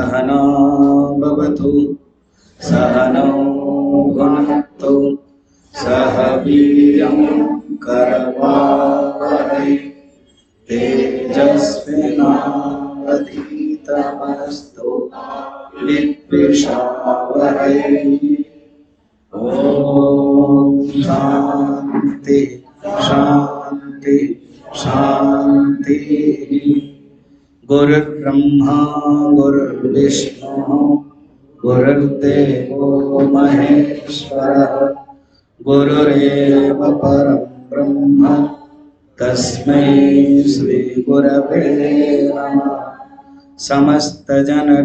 सहना भवतु सहनौ भुनक्तु सह वीर्यं करवावहै तेजस्विनावधीतमस्तु विद्विषावहै। ओम शांति शांति शांति। गुरुर्ब्रह्मा गुरुर्विष्णु गुरुर्देवो महेश्वरः गुरुरेव परं ब्रह्म तस्मै श्री गुरवे नमः। समस्तजनकल्याणे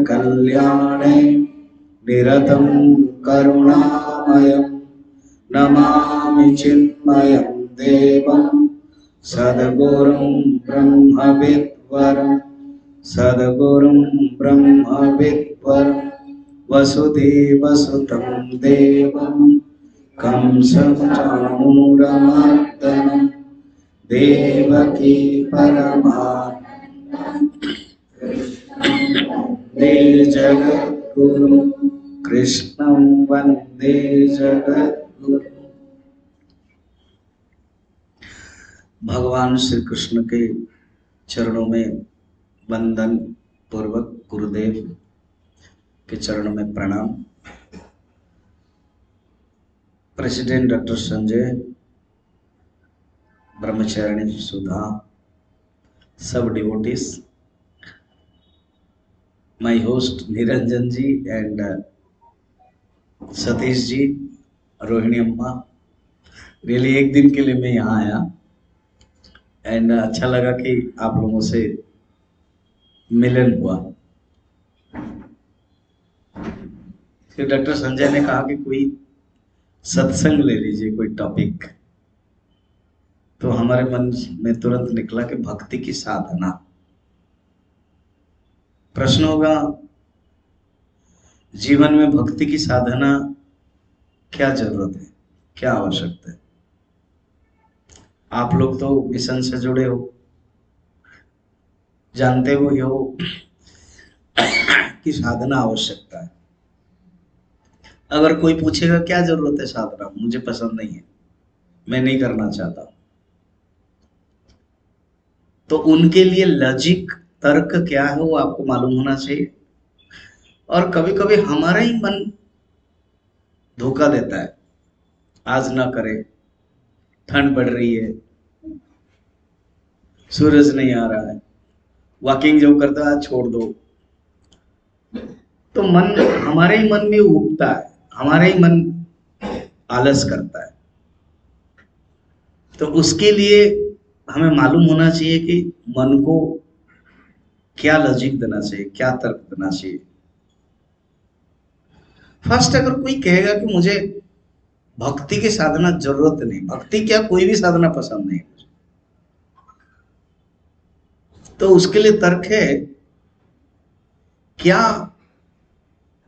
निरतं करुणामयं नमामि चिन्मयं देवं सद्गुरुं ब्रह्मविद्वरं सद्गुरुं ब्रह्मविद्वरं वसुदेवसुतं देवं कंसचाणूरमर्दनं देवकी परमानन्दं वन्दे जगद्गुरुं कृष्णं वन्दे जगद्गुरुं। भगवान श्री कृष्ण के चरणों में वंदन पूर्वक गुरुदेव के चरणों में प्रणाम। प्रेसिडेंट डॉक्टर संजय, ब्रह्मचारिणी सुधा, सब devotees, my host Niranjan ji and Satish ji, Rohini Amma. Really एक दिन के लिए मैं यहाँ आया एंड अच्छा लगा कि आप लोगों से मिलन हुआ। फिर डॉक्टर संजय ने कहा कि कोई सत्संग ले लीजिए, कोई टॉपिक। तो हमारे मन में तुरंत निकला कि भक्ति की साधना। प्रश्न होगा, जीवन में भक्ति की साधना क्या जरूरत है, क्या आवश्यकता है? आप लोग तो मिशन से जुड़े हो, जानते हो कि साधना आवश्यकता है। अगर कोई पूछेगा क्या जरूरत है साधना, मुझे पसंद नहीं है, मैं नहीं करना चाहता, तो उनके लिए लॉजिक तर्क क्या है वो आपको मालूम होना चाहिए। और कभी कभी हमारा ही मन धोखा देता है, आज ना करे, ठंड बढ़ रही है, सूरज नहीं आ रहा है, वॉकिंग जो करता है छोड़ दो। तो मन, हमारे ही मन में उगता है, हमारा ही मन आलस करता है। तो उसके लिए हमें मालूम होना चाहिए कि मन को क्या लॉजिक देना चाहिए, क्या तर्क देना चाहिए। फर्स्ट, अगर कोई कहेगा कि मुझे भक्ति की साधना जरूरत नहीं, भक्ति क्या कोई भी साधना पसंद नहीं, तो उसके लिए तर्क है, क्या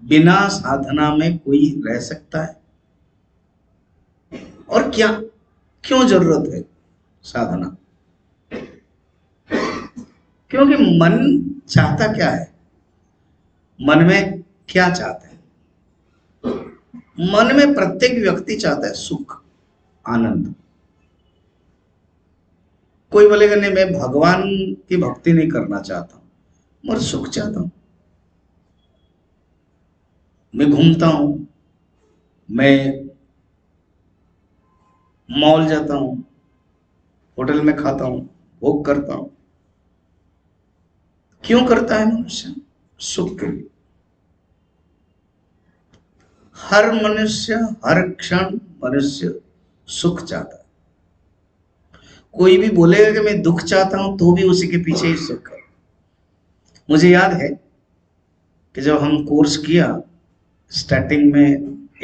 बिना साधना में कोई रह सकता है? और क्या, क्यों जरूरत है साधना? क्योंकि मन चाहता क्या है, मन में क्या चाहता है? मन में प्रत्येक व्यक्ति चाहता है सुख, आनंद। कोई बोलेगा नहीं, मैं भगवान की भक्ति नहीं करना चाहता हूं, मगर सुख चाहता हूं। मैं घूमता हूं, मैं मॉल जाता हूं, होटल में खाता हूं, भोग करता हूं। क्यों करता है मनुष्य? सुख के लिए। हर मनुष्य, हर क्षण मनुष्य सुख चाहता है। कोई भी बोलेगा कि मैं दुख चाहता हूं, तो भी उसी के पीछे ही सुख है। मुझे याद है कि जब हम कोर्स किया, स्टार्टिंग में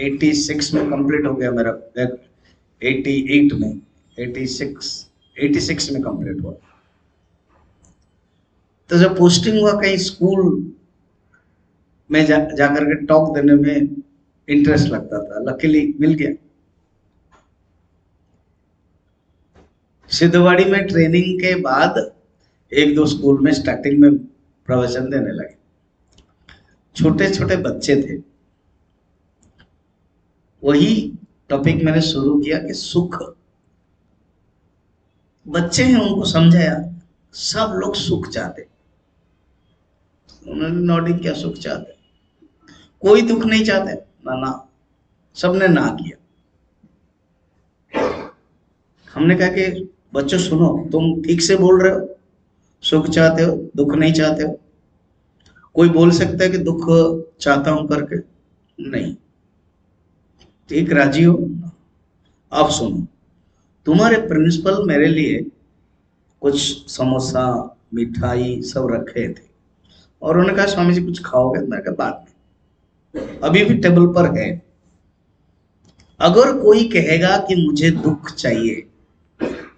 86 में कंप्लीट हो गया मेरा, 88 में, 86 में कंप्लीट हुआ। तो जब पोस्टिंग हुआ कहीं स्कूल में जाकर के टॉक देने में इंटरेस्ट लगता था, लकीली मिल गया। सिद्धवाड़ी में ट्रेनिंग के बाद एक दो स्कूल में स्टार्टिंग में प्रवचन देने लगे। छोटे छोटे बच्चे थे, वही टॉपिक मैंने शुरू किया कि सुख, बच्चे हैं उनको समझाया, सब लोग सुख चाहते, उन्होंने नॉडिंग किया, सुख चाहते, कोई दुख नहीं चाहते, ना ना, सबने ना किया। हमने कहा कि बच्चों सुनो, तुम ठीक से बोल रहे हो, सुख चाहते हो, दुख नहीं चाहते हो। कोई बोल सकता है कि दुख चाहता हूं करके? नहीं। ठीक राजी हो? अब सुनो, तुम्हारे प्रिंसिपल मेरे लिए कुछ समोसा मिठाई सब रखे थे और उन्होंने कहा स्वामी जी कुछ खाओगे? मैंने कहा बाद में, अभी भी टेबल पर है। अगर कोई कहेगा कि मुझे दुख चाहिए,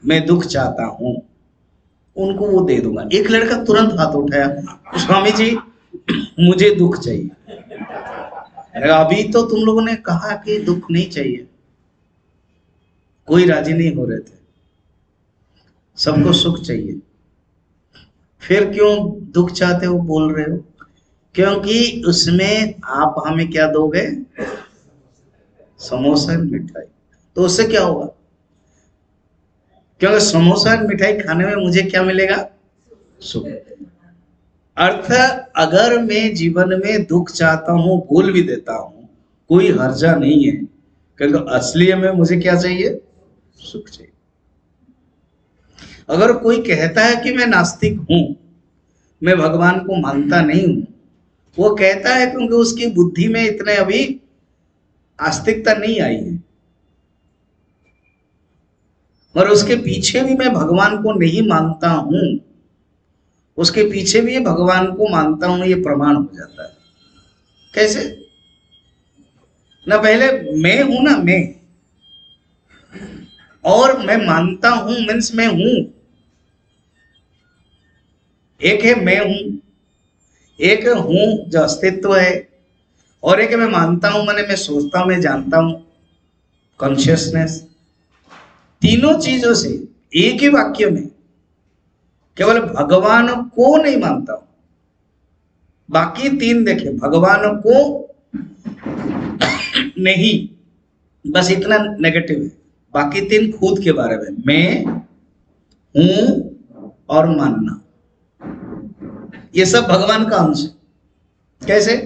मैं दुख चाहता हूं, उनको वो दे दूंगा। एक लड़का तुरंत हाथ उठाया, स्वामी जी मुझे दुख चाहिए। अभी तो तुम लोगों ने कहा कि दुख नहीं चाहिए। कोई राजी नहीं हो रहे थे, सबको सुख चाहिए। फिर क्यों दुख चाहते हो बोल रहे हो? क्योंकि उसमें आप हमें क्या दोगे? समोसा मिठाई। तो उससे क्या होगा? क्योंकि समोसा मिठाई खाने में मुझे क्या मिलेगा? सुख। अर्थ, अगर मैं जीवन में दुख चाहता हूं, भूल भी देता हूं, कोई हर्जा नहीं है, क्योंकि असली में मुझे क्या चाहिए? सुख चाहिए। अगर कोई कहता है कि मैं नास्तिक हूं, मैं भगवान को मानता नहीं हूं, वो कहता है क्योंकि उसकी बुद्धि में इतने अभी आस्तिकता नहीं आई है, और उसके पीछे भी मैं भगवान को नहीं मानता हूं, उसके पीछे भी भगवान को मानता हूं, ये प्रमाण हो जाता है। कैसे? ना पहले मैं हूं ना, मैं, और मैं मानता हूं मीन्स मैं हूं। एक है मैं हूं, एक हूं जो अस्तित्व है, और एक है मैं मानता हूं माने मैं सोचता हूं, मैं जानता हूं, कॉन्शियसनेस। तीनों चीजों से एक ही वाक्य में केवल भगवान को नहीं मानता हूं, बाकी तीन देखे, भगवान को नहीं, बस इतना नेगेटिव है। बाकी तीन खुद के बारे में, मैं हूं और मानना, ये सब भगवान का अंश है। कैसे?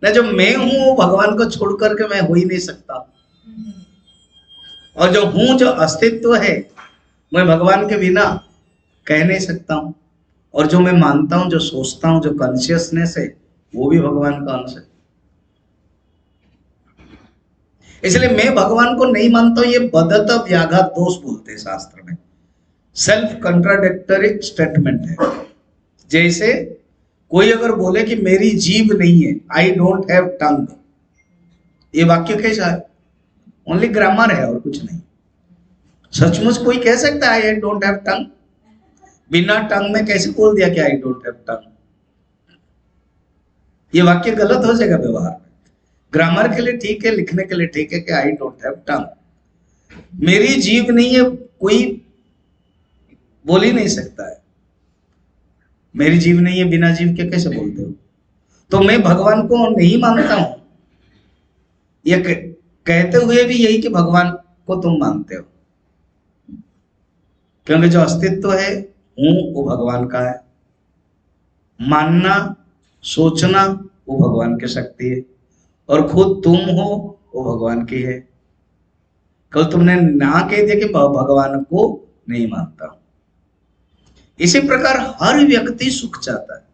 ना जो मैं हूं वो भगवान को छोड़ करके मैं हो ही नहीं सकता, और जो हूं, जो अस्तित्व है, मैं भगवान के बिना कह नहीं सकता हूं, और जो मैं मानता हूं, जो सोचता हूं, जो कॉन्शियसनेस है, वो भी भगवान का अंश है। इसलिए मैं भगवान को नहीं मानता हूं, ये बदत व्याघात दोष बोलते हैं शास्त्र में, सेल्फ कंट्राडिक्टरी स्टेटमेंट है। जैसे कोई अगर बोले कि मेरी जीभ नहीं है, आई डोंट हैव टंग, ये वाक्य कैसा है? ओनली ग्रामर है और कुछ नहीं। सचमुच कोई कह सकता है आई डोंट हैव टंग? बिना टंग में कैसे बोल दिया कि आई डोंट हैव टंग? ये वाक्य गलत हो जाएगा व्यवहार में। ग्रामर के लिए ठीक है, लिखने के लिए ठीक है कि आई डोंट हैव टंग। मेरी जीभ नहीं है, कोई बोल ही नहीं सकता है। मेरी जीभ नहीं है, बिना जीभ के कैसे बोलते हो? तो मैं भगवान को नहीं मानता हूं, ये कहते हुए भी यही कि भगवान को तुम मानते हो, क्योंकि जो अस्तित्व है, हूं, वो भगवान का है। मानना, सोचना, वो भगवान की शक्ति है, और खुद तुम हो, वो भगवान की है। कल तुमने ना कह दिया कि भगवान को नहीं मानता। इसी प्रकार हर व्यक्ति सुख चाहता है,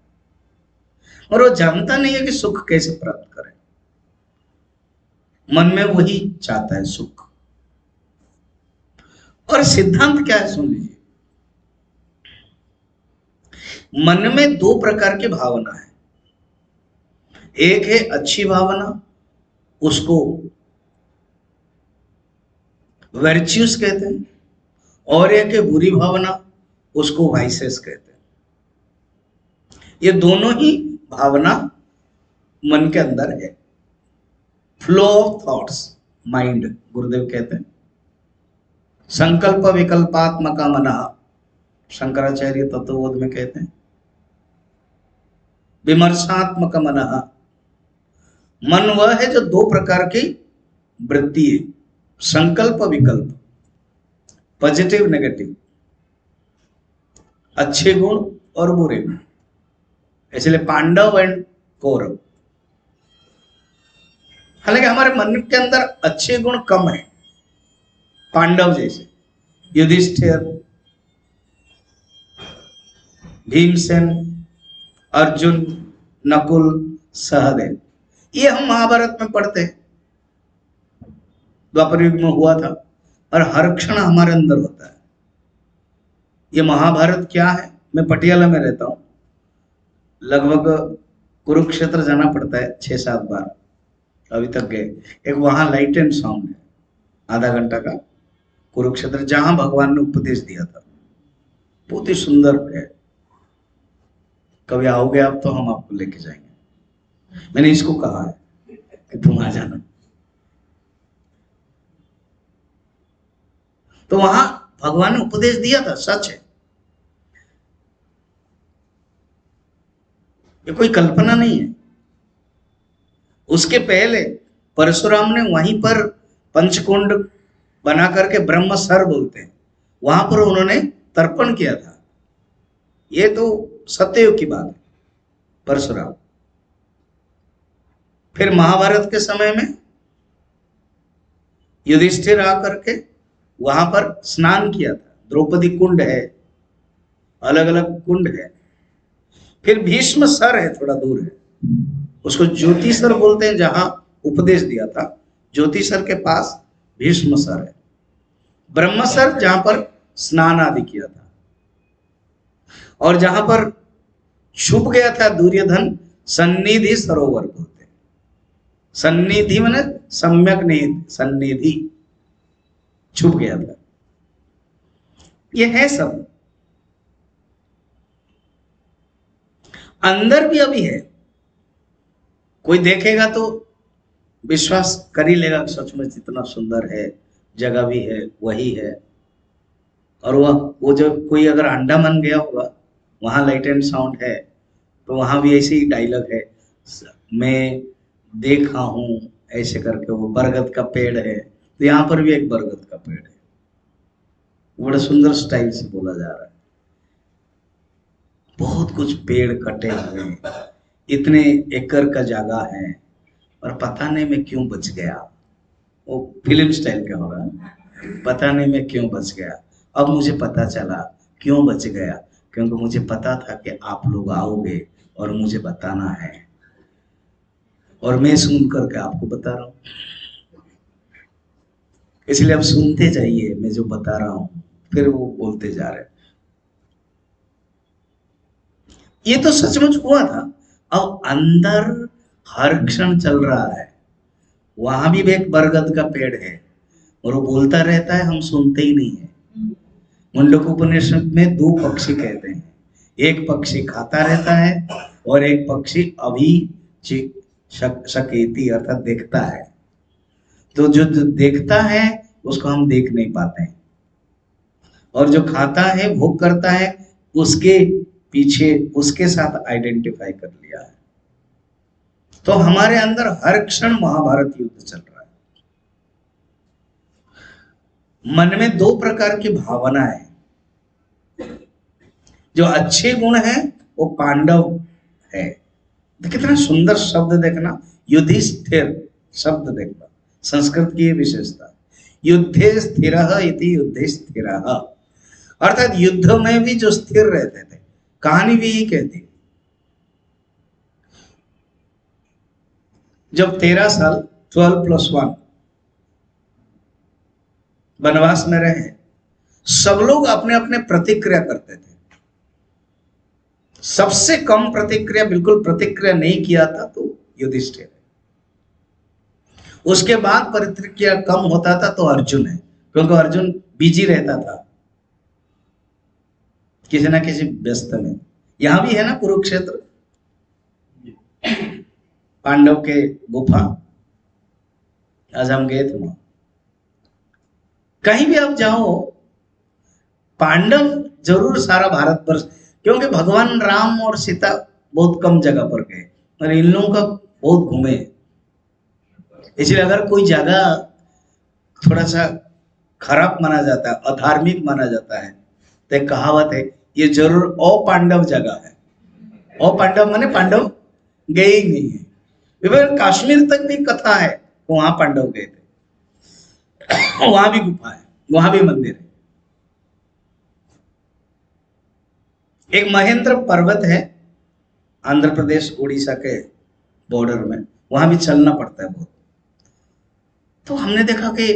और वो जानता नहीं है कि सुख कैसे प्राप्त करे। मन में वही चाहता है, सुख। और सिद्धांत क्या है सुन लीजिए। मन में दो प्रकार की भावना है, एक है अच्छी भावना, उसको वर्च्यूज कहते हैं, और एक है बुरी भावना, उसको वाइसेस कहते हैं। ये दोनों ही भावना मन के अंदर है। फ्लो ऑफ थॉट्स, माइंड, गुरुदेव कहते हैं। संकल्प विकल्पात्मक मन, शंकराचार्य तत्वबोध में कहते हैं। विमर्शात्मक मन, मन वह है जो दो प्रकार की वृत्ति है, संकल्प विकल्प, पॉजिटिव नेगेटिव, अच्छे गुण और बुरे गुण। इसलिए पांडव एंड कौरव। हालांकि हमारे मन के अंदर अच्छे गुण कम है, पांडव जैसे युधिष्ठिर, भीमसेन, अर्जुन, नकुल, सहदेव, ये हम महाभारत में पढ़ते हैं, द्वापर युग में हुआ था और हर क्षण हमारे अंदर होता है। ये महाभारत क्या है? मैं पटियाला में रहता हूं, लगभग कुरुक्षेत्र जाना पड़ता है 6-7 बार, अभी तक गए। एक वहां लाइट एंड साउंड है, आधा घंटा का, कुरुक्षेत्र, जहां भगवान ने उपदेश दिया था, बहुत ही सुंदर है। कभी आओगे आप तो हम आपको लेके जाएंगे। मैंने इसको कहा है कि तुम आ जाना। तो वहां भगवान ने उपदेश दिया था, सच है, ये कोई कल्पना नहीं है। उसके पहले परशुराम ने वहीं पर पंचकुंड बना करके, ब्रह्म सर बोलते हैं, वहां पर उन्होंने तर्पण किया था। ये तो सत्ययुग की बात है, परशुराम। फिर महाभारत के समय में युधिष्ठिर आकर के वहां पर स्नान किया था। द्रौपदी कुंड है, अलग अलग कुंड है। फिर भीष्म सर है, थोड़ा दूर है, उसको ज्योतिसर बोलते हैं, जहां उपदेश दिया था। ज्योतिसर के पास भीष्म सर है। ब्रह्मसर जहां पर स्नान आदि किया था, और जहां पर छुप गया था दुर्योधन, सन्निधि सरोवर बोलते हैं। सन्निधि माने सम्यक निहित, सन्निधि, छुप गया था। ये है सब, अंदर भी अभी है। कोई देखेगा तो विश्वास कर ही लेगा, सचमुच इतना सुंदर है, जगह भी है, वही है। और वो जो कोई अगर अंडमान गया होगा, वहां लाइट एंड साउंड है, तो वहां भी ऐसे ही डायलॉग है, मैं देखा हूं ऐसे करके। वो बरगद का पेड़ है, तो यहाँ पर भी एक बरगद का पेड़ है, बड़ा सुंदर स्टाइल से बोला जा रहा है। बहुत कुछ पेड़ कटे हुए, इतने एकड़ का जगह है, और पता नहीं मैं क्यों बच गया। वो फिल्म स्टाइल का हो रहा है, पता नहीं मैं क्यों बच गया। अब मुझे पता चला क्यों बच गया, क्योंकि मुझे पता था कि आप लोग आओगे और मुझे बताना है, और मैं सुन करके आपको बता रहा हूं। इसलिए अब सुनते जाइए मैं जो बता रहा हूं, फिर वो बोलते जा रहे। ये तो सचमुच हुआ था। अब अंदर हर क्षण चल रहा है। वहां भी एक बरगद का पेड़ है, और वो बोलता रहता है, हम सुनते ही नहीं है। मुंडकोपनिषद में 2 पक्षी कहते हैं, एक पक्षी खाता रहता है और एक पक्षी अभी शकेती अर्थात देखता है। तो जो देखता है उसको हम देख नहीं पाते हैं, और जो खाता है, भोग करता है, उसके पीछे उसके साथ आइडेंटिफाई कर लिया है। तो हमारे अंदर हर क्षण महाभारत युद्ध चल रहा है। मन में 2 प्रकार की भावना है। जो अच्छे गुण है वो पांडव है। तो कितना सुंदर शब्द देखना, युधिष्ठिर शब्द देखना, संस्कृत की ये विशेषता। युद्धे स्थिरः इति युद्धे स्थिरः, अर्थात युद्ध में भी जो स्थिर रहते थे। कहानी भी यही कहती, जब 13 साल 12+1 वनवास में रहे, सब लोग अपने अपने प्रतिक्रिया करते थे। सबसे कम प्रतिक्रिया, बिल्कुल प्रतिक्रिया नहीं किया था, तो युधिष्ठिर है। उसके बाद प्रतिक्रिया कम होता था तो अर्जुन है, क्योंकि अर्जुन बिजी रहता था किसी ना किसी व्यस्त में। यहां भी है ना कुरुक्षेत्र, पांडव के गुफा, आज हम गए थे वहां। कहीं भी आप जाओ, पांडव जरूर सारा भारतवर्ष, क्योंकि भगवान राम और सीता बहुत कम जगह पर गए, और इन लोगों का बहुत घूमे। इसलिए अगर कोई जगह थोड़ा सा खराब माना जाता है, अधार्मिक माना जाता है, तो एक कहावत है, ये जरूर अपांडव जगह है। अपांडव माने पांडव गए ही नहीं है। इवन कश्मीर तक भी कथा है, वहां पांडव गए थे, वहां भी गुफा है, वहां भी मंदिर है। एक महेंद्र पर्वत है आंध्र प्रदेश उड़ीसा के बॉर्डर में, वहां भी चलना पड़ता है बहुत। तो हमने देखा कि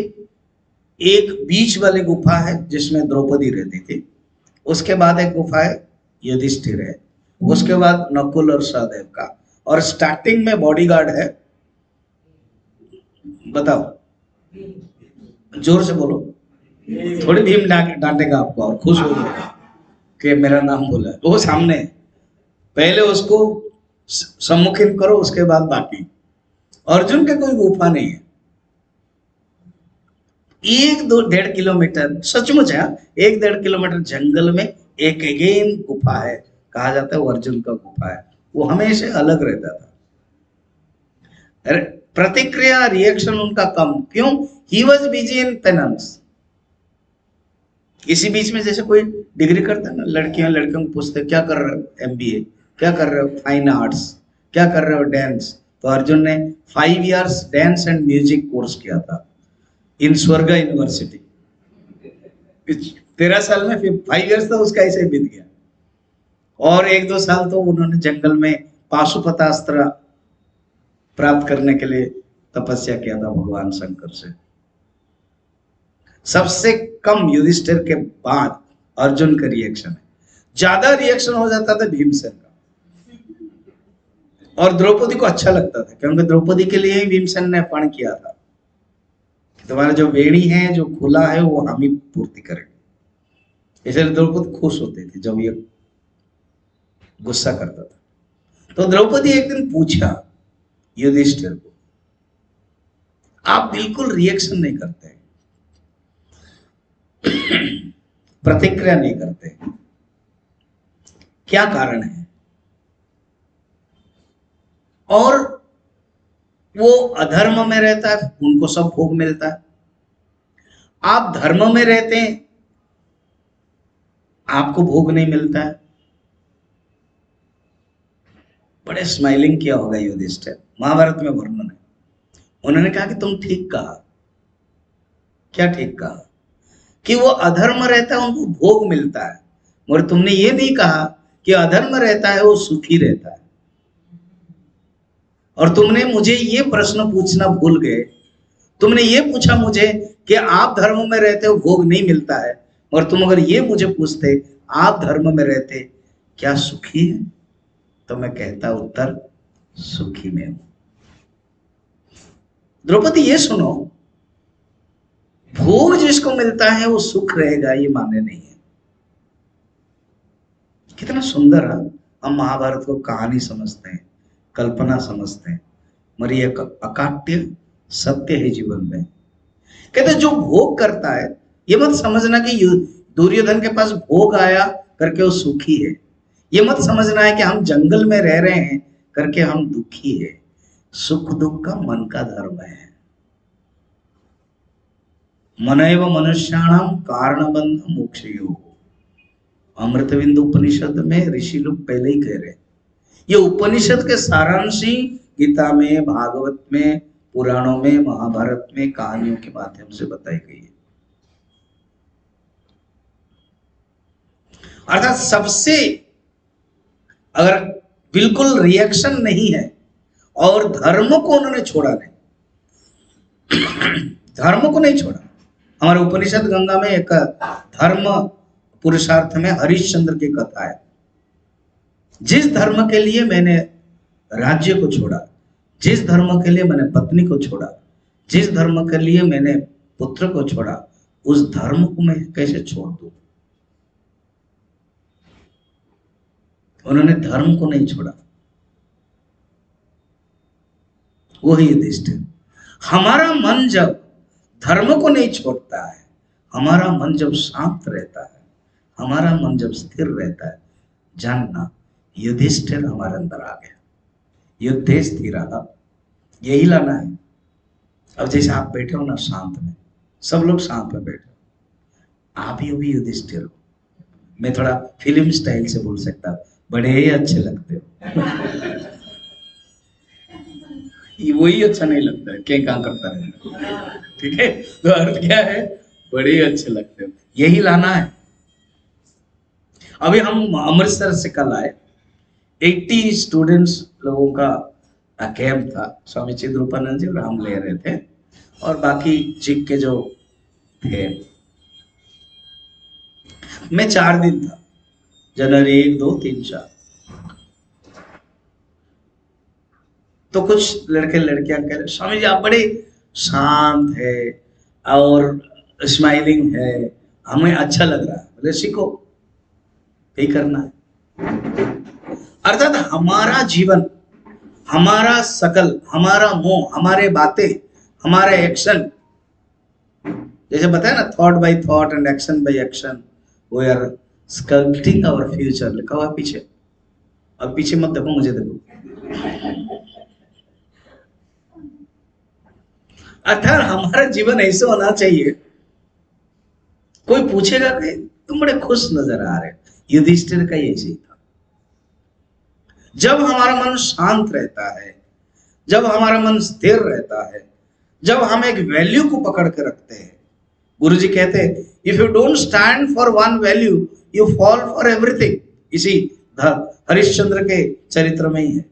एक बीच वाली गुफा है जिसमें द्रौपदी रहती थी, उसके बाद एक गुफा है युधिष्ठिर है, उसके बाद नकुल और सहदेव का, और स्टार्टिंग में बॉडीगार्ड है, बताओ जोर से बोलो, थोड़ी भीम डांटेगा आपको और खुश हो जाएगा कि मेरा नाम बोला है। वो सामने पहले उसको सम्मुखीन करो, उसके बाद बाकी। अर्जुन के कोई गुफा नहीं है, 1-2-1.5 किलोमीटर, सचमुच है, 1-1.5 किलोमीटर जंगल में एक अगेन गुफा है, कहा जाता है वो अर्जुन का गुफा है। वो हमेशा अलग रहता था, प्रतिक्रिया रिएक्शन उनका कम, क्यों? He was busy in penance. इसी बीच में जैसे कोई डिग्री करता है ना, लड़कियों को पूछते क्या कर रहे हो, एमबीए, क्या कर रहे हो, फाइन आर्ट्स, क्या कर रहे हो, डांस। तो अर्जुन ने 5 years dance and music course किया था इन स्वर्गा यूनिवर्सिटी। 13 साल में 5 इयर्स तो उसका ऐसे ही बीत गया, और 1-2 साल तो उन्होंने जंगल में पाशुपतास्त्र प्राप्त करने के लिए तपस्या किया था भगवान शंकर से। सबसे कम युधिष्ठिर के बाद अर्जुन का रिएक्शन है, ज्यादा रिएक्शन हो जाता था भीमसेन का, और द्रौपदी को अच्छा लगता था, क्योंकि द्रौपदी के लिए ही भीमसेन ने पण किया था, तुम्हारा जो वेणी है, जो खुला है, वो हम ही पूर्ति करेंगे। इसलिए द्रौपदी खुश होती थी जब ये गुस्सा करता था। तो द्रौपदी एक दिन पूछा युधिष्ठिर को, आप बिल्कुल रिएक्शन नहीं करते, प्रतिक्रिया नहीं करते, क्या कारण है? और वो अधर्म में रहता है, उनको सब भोग मिलता है, आप धर्म में रहते हैं, आपको भोग नहीं मिलता है। बड़े स्माइलिंग किया होगा युधिष्ठिर, महाभारत में वर्णन है। उन्होंने कहा कि तुम ठीक कहा। क्या ठीक कहा? कि वो अधर्म रहता है, उनको भोग मिलता है, मगर तुमने ये नहीं कहा कि अधर्म रहता है वो सुखी रहता है। और तुमने मुझे ये प्रश्न पूछना भूल गए, तुमने ये पूछा मुझे कि आप धर्म में रहते हो भोग नहीं मिलता है, और तुम अगर ये मुझे पूछते आप धर्म में रहते क्या सुखी है, तो मैं कहता उत्तर सुखी में हूं। द्रौपदी ये सुनो, भोग जिसको मिलता है वो सुख रहेगा ये माने नहीं है। कितना सुंदर है, हम महाभारत को कहानी समझते हैं, कल्पना समझते हैं, मगर ये अकाट्य सत्य है जीवन में। कहते जो भोग करता है, ये मत समझना कि दुर्योधन के पास भोग आया करके वो सुखी है, ये मत समझना है कि हम जंगल में रह रहे हैं करके हम दुखी है। सुख दुख का मन का धर्म है। मनैव मनुष्याणाम कारणबंध मोक्षयो, अमृतविंदु उपनिषद में ऋषि लोग पहले ही कह रहे हैं। ये उपनिषद के सारांश ही गीता में, भागवत में, पुराणों में, महाभारत में कहानियों के माध्यम से बताई गई है। अर्थात सबसे अगर बिल्कुल रिएक्शन नहीं है, और धर्म को उन्होंने छोड़ा नहीं, धर्म को नहीं छोड़ा। हमारे उपनिषद गंगा में एक धर्म पुरुषार्थ में हरिश्चंद्र की कथा है। जिस धर्म के लिए मैंने राज्य को छोड़ा, जिस धर्म के लिए मैंने पत्नी को छोड़ा, जिस धर्म के लिए मैंने पुत्र को छोड़ा, उस धर्म को मैं कैसे छोड़ दूं? उन्होंने धर्म को नहीं छोड़ा, वही युधिष्ठिर। हमारा मन जब धर्म को नहीं छोड़ता है, हमारा मन जब शांत रहता है, हमारा मन जब स्थिर रहता है, जानना युधिष्ठिर हमारे अंदर आ गया। युद्धे स्थिरः, यही लाना है। अब जैसे आप बैठे हो ना शांत में, सब लोग शांत में बैठे हो, आप ही भी युधिष्ठिर हो। मैं थोड़ा फिल्म स्टाइल से बोल सकता हूँ, बड़े ही अच्छे लगते हो। ये वही अच्छा नहीं लगता है, क्या काम करता है, ठीक है। तो अर्थ क्या है, बड़े ही अच्छे लगते हो, यही लाना है। अभी हम अमृतसर से कल आए, 80 स्टूडेंट्स लोगों का कैंप था, स्वामी चिद्रूपानंद जी और हम ले रहे थे, और बाकी जिक के जो थे। मैं 4 दिन था, जनवरी 1, 2, 3, 4। तो कुछ लड़के लड़कियां कह रहे, स्वामी जी आप बड़े शांत है और स्माइलिंग है, हमें अच्छा लग रहा है। बोले सीखो, यही करना है। अर्थात हमारा जीवन, हमारा सकल, हमारा मोह, हमारे बातें, हमारे एक्शन, जैसे बताया ना, thought by thought and action by action we are sculpting our future, लिखा हुआ पीछे। अब पीछे मत देखो, मुझे देखो। अर्थात हमारा जीवन ऐसे होना चाहिए, कोई पूछेगा कि तुम बड़े खुश नजर आ रहे हो, युधिष्ठिर का यही था। जब हमारा मन शांत रहता है, जब हमारा मन स्थिर रहता है, जब हम एक वैल्यू को पकड़ के रखते हैं, गुरु जी कहते हैं if you don't stand for one value you fall for everything. इसी हरिश्चंद्र के चरित्र में ही है।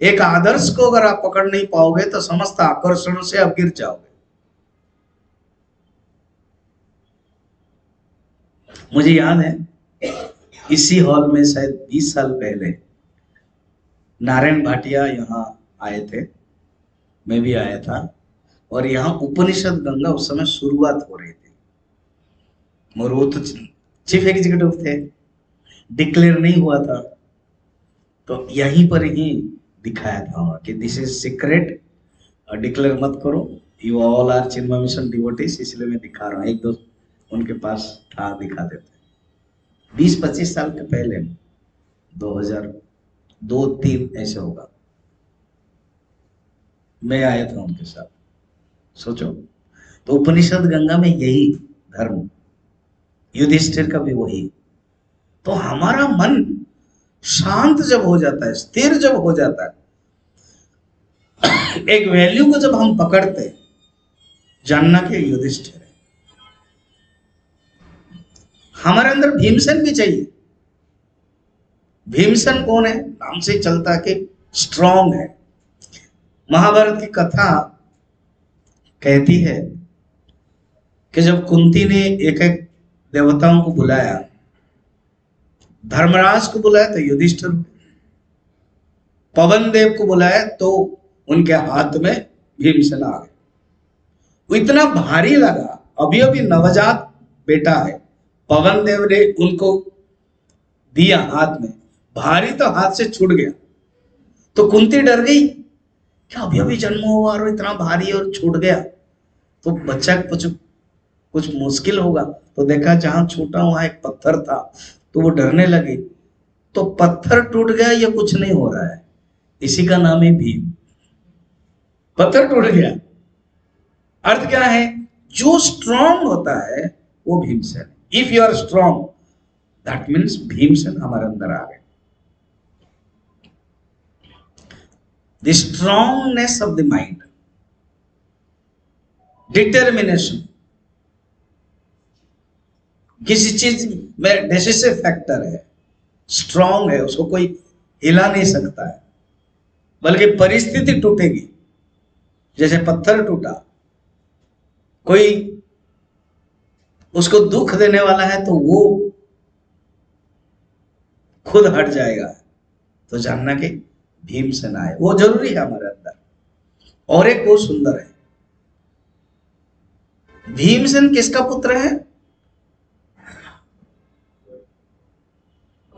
एक आदर्श को अगर आप पकड़ नहीं पाओगे तो समस्त आकर्षण से आप गिर जाओगे। मुझे याद है, इसी हॉल में शायद 20 साल पहले नारायण भाटिया यहाँ आए थे, मैं भी आया था, और यहाँ उपनिषद गंगा उस समय शुरुआत हो रही थी, और वो तो चीफ एग्जीक्यूटिव थे, डिक्लेयर नहीं हुआ था, तो यहीं पर ही दिखाया था कि दिस इज सीक्रेट, डिक्लेयर मत करो, you all are Chinmaya Mission devotees, इसलिए मैं दिखा रहा हूँ। एक दो उनके पास था, दिखा देते। 20-25 साल के पहले, 2002-3 ऐसे होगा, मैं आया था उनके साथ, सोचो। तो उपनिषद गंगा में यही धर्म, युधिष्ठिर का भी वही। तो हमारा मन शांत जब हो जाता है, स्थिर जब हो जाता है, एक वैल्यू को जब हम पकड़ते हैं, जानना कि युधिष्ठिर है। हमारे अंदर भीमसेन भी चाहिए। भीमसेन कौन है, नाम से चलता है कि स्ट्रांग है। महाभारत की कथा कहती है कि जब कुंती ने एक एक देवताओं को बुलाया, धर्मराज को बुलाया तो युधिष्ठिर, पवन देव को बुलाया तो उनके हाथ में भीमसेन आ गए। वो इतना भारी लगा, अभी अभी नवजात बेटा है, पवन देव ने उनको दिया हाथ में, भारी तो हाथ से छूट गया। तो कुंती डर गई, क्या अभी अभी जन्म हुआ और इतना भारी और छूट गया, तो बच्चा कुछ मुश्किल होगा। तो देखा जहां छूटा वहां एक पत्थर था, तो वो डरने लगी, तो पत्थर टूट गया, ये कुछ नहीं हो रहा है, इसी का नाम है भीम। पत्थर टूट गया, अर्थ क्या है, जो स्ट्रांग होता है वो Bhimsen. If you are strong that means Bhimsen हमारे अंदर आ गए। The strongness of the mind, determination, किसी चीज में डिसिसिव फैक्टर है, स्ट्रांग है, उसको कोई हिला नहीं सकता है, बल्कि परिस्थिति टूटेगी। जैसे पत्थर टूटा, कोई उसको दुख देने वाला है तो वो खुद हट जाएगा, तो जानना कि भीमसेन आए, वो जरूरी है हमारे अंदर। और एक बहुत सुंदर है, भीमसेन किसका पुत्र है,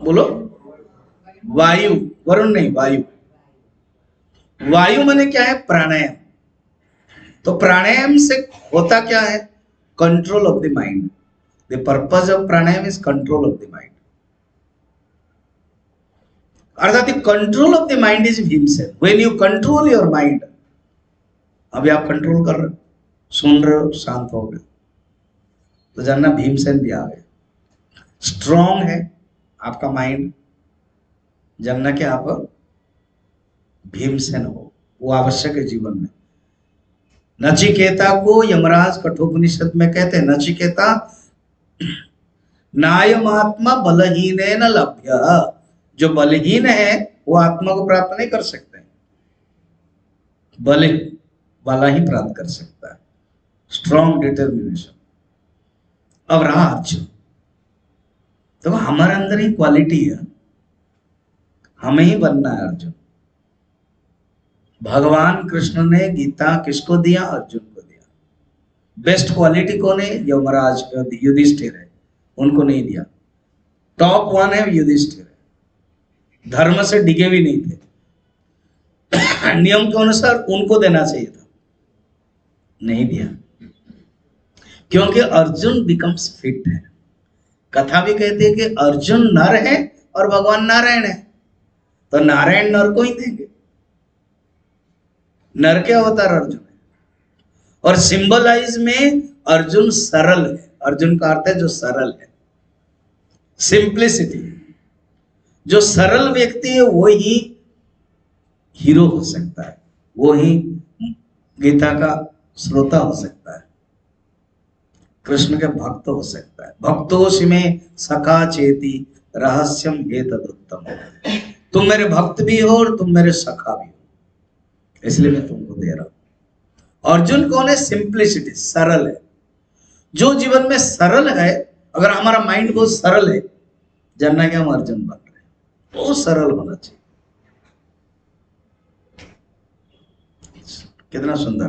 बोलो। वायु, वरुण नहीं, वायु। वायु माने क्या है, प्राणायाम। तो प्राणायाम से होता क्या है, control of the mind. The purpose of pranayama is control of the mind. अर्थात control of the mind is Bhimsen. When you control your mind, अभी आप कंट्रोल कर रहे हो, सुन रहे हो, शांत हो गए, तो जानना भीमसेन भी आ गए। स्ट्रॉन्ग है आपका माइंड, जानना कि आप भीमसेन हो, वो आवश्यक है जीवन में। नचिकेता को यमराज कठोपनिषद में कहते हैं, नचिकेता नायमात्मा बलहीन न लभ्य, जो बलहीन है वो आत्मा को प्राप्त नहीं कर सकते, बल वाला ही प्राप्त कर सकता है, स्ट्रॉन्ग डिटर्मिनेशन। अब रहा अर्जुन, तो हमारे अंदर ही क्वालिटी है, हमें ही बनना है अर्जुन। भगवान कृष्ण ने गीता किसको दिया? अर्जुन को दिया। बेस्ट क्वालिटी कौन है? यमराज युधिष्ठिर है, उनको नहीं दिया। टॉप वन है युधिष्ठिर, धर्म से डिगे भी नहीं थे, नियम के अनुसार उनको देना चाहिए था, नहीं दिया, क्योंकि अर्जुन बिकम्स फिट है। कथा भी कहती है कि अर्जुन नर है और भगवान नारायण है, तो नारायण नर को ही देंगे, नर के अवतार अर्जुन है। और सिंबलाइज में अर्जुन सरल है, अर्जुन का अर्थ है जो सरल है, सिंप्लिसिटी। जो सरल व्यक्ति है वो ही हीरो हो सकता है, वो ही गीता का श्रोता हो सकता है, कृष्ण के भक्त हो सकता है। भक्तों में सखा चेती रहस्यम हे तदुत्तम, तुम मेरे भक्त भी हो और तुम मेरे सखा भी हो, इसलिए मैं तुमको दे रहा हूं। अर्जुन कौन है? सिंप्लिसिटी, सरल है। जो जीवन में सरल है, अगर हमारा माइंड बहुत सरल है, जानना कि हम अर्जुन बन रहे हैं, बहुत सरल होना चाहिए। कितना सुंदर,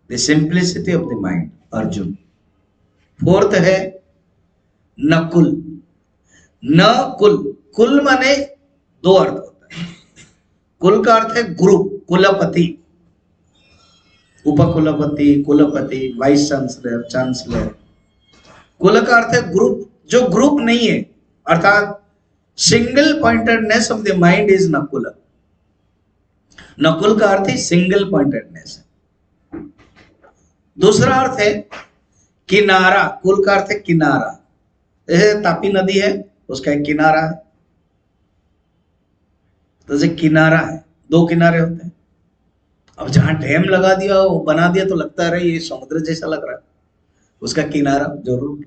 the simplicity of the mind, Arjun. Fourth है नकुल। नकुल, कुल माने दो अर्थ होता है। कुल का अर्थ है ग्रुप, कुलपति, उपकुलपति, कुलपति, वाइस चांसलर, चांसलर। कुल का अर्थ है ग्रुप, जो ग्रुप नहीं है, अर्थात single pointedness of the mind is Nakul. Nakul का अर्थ है सिंगल पॉइंटेडनेस। दूसरा अर्थ है किनारा, कुल का अर्थ है किनारा। जैसे तापी नदी है, उसका एक किनारा है, तो जैसे किनारा है, दो किनारे होते हैं। अब जहां डैम लगा दिया, वो बना दिया, तो लगता है ये समुद्र जैसा लग रहा है, उसका किनारा जरूर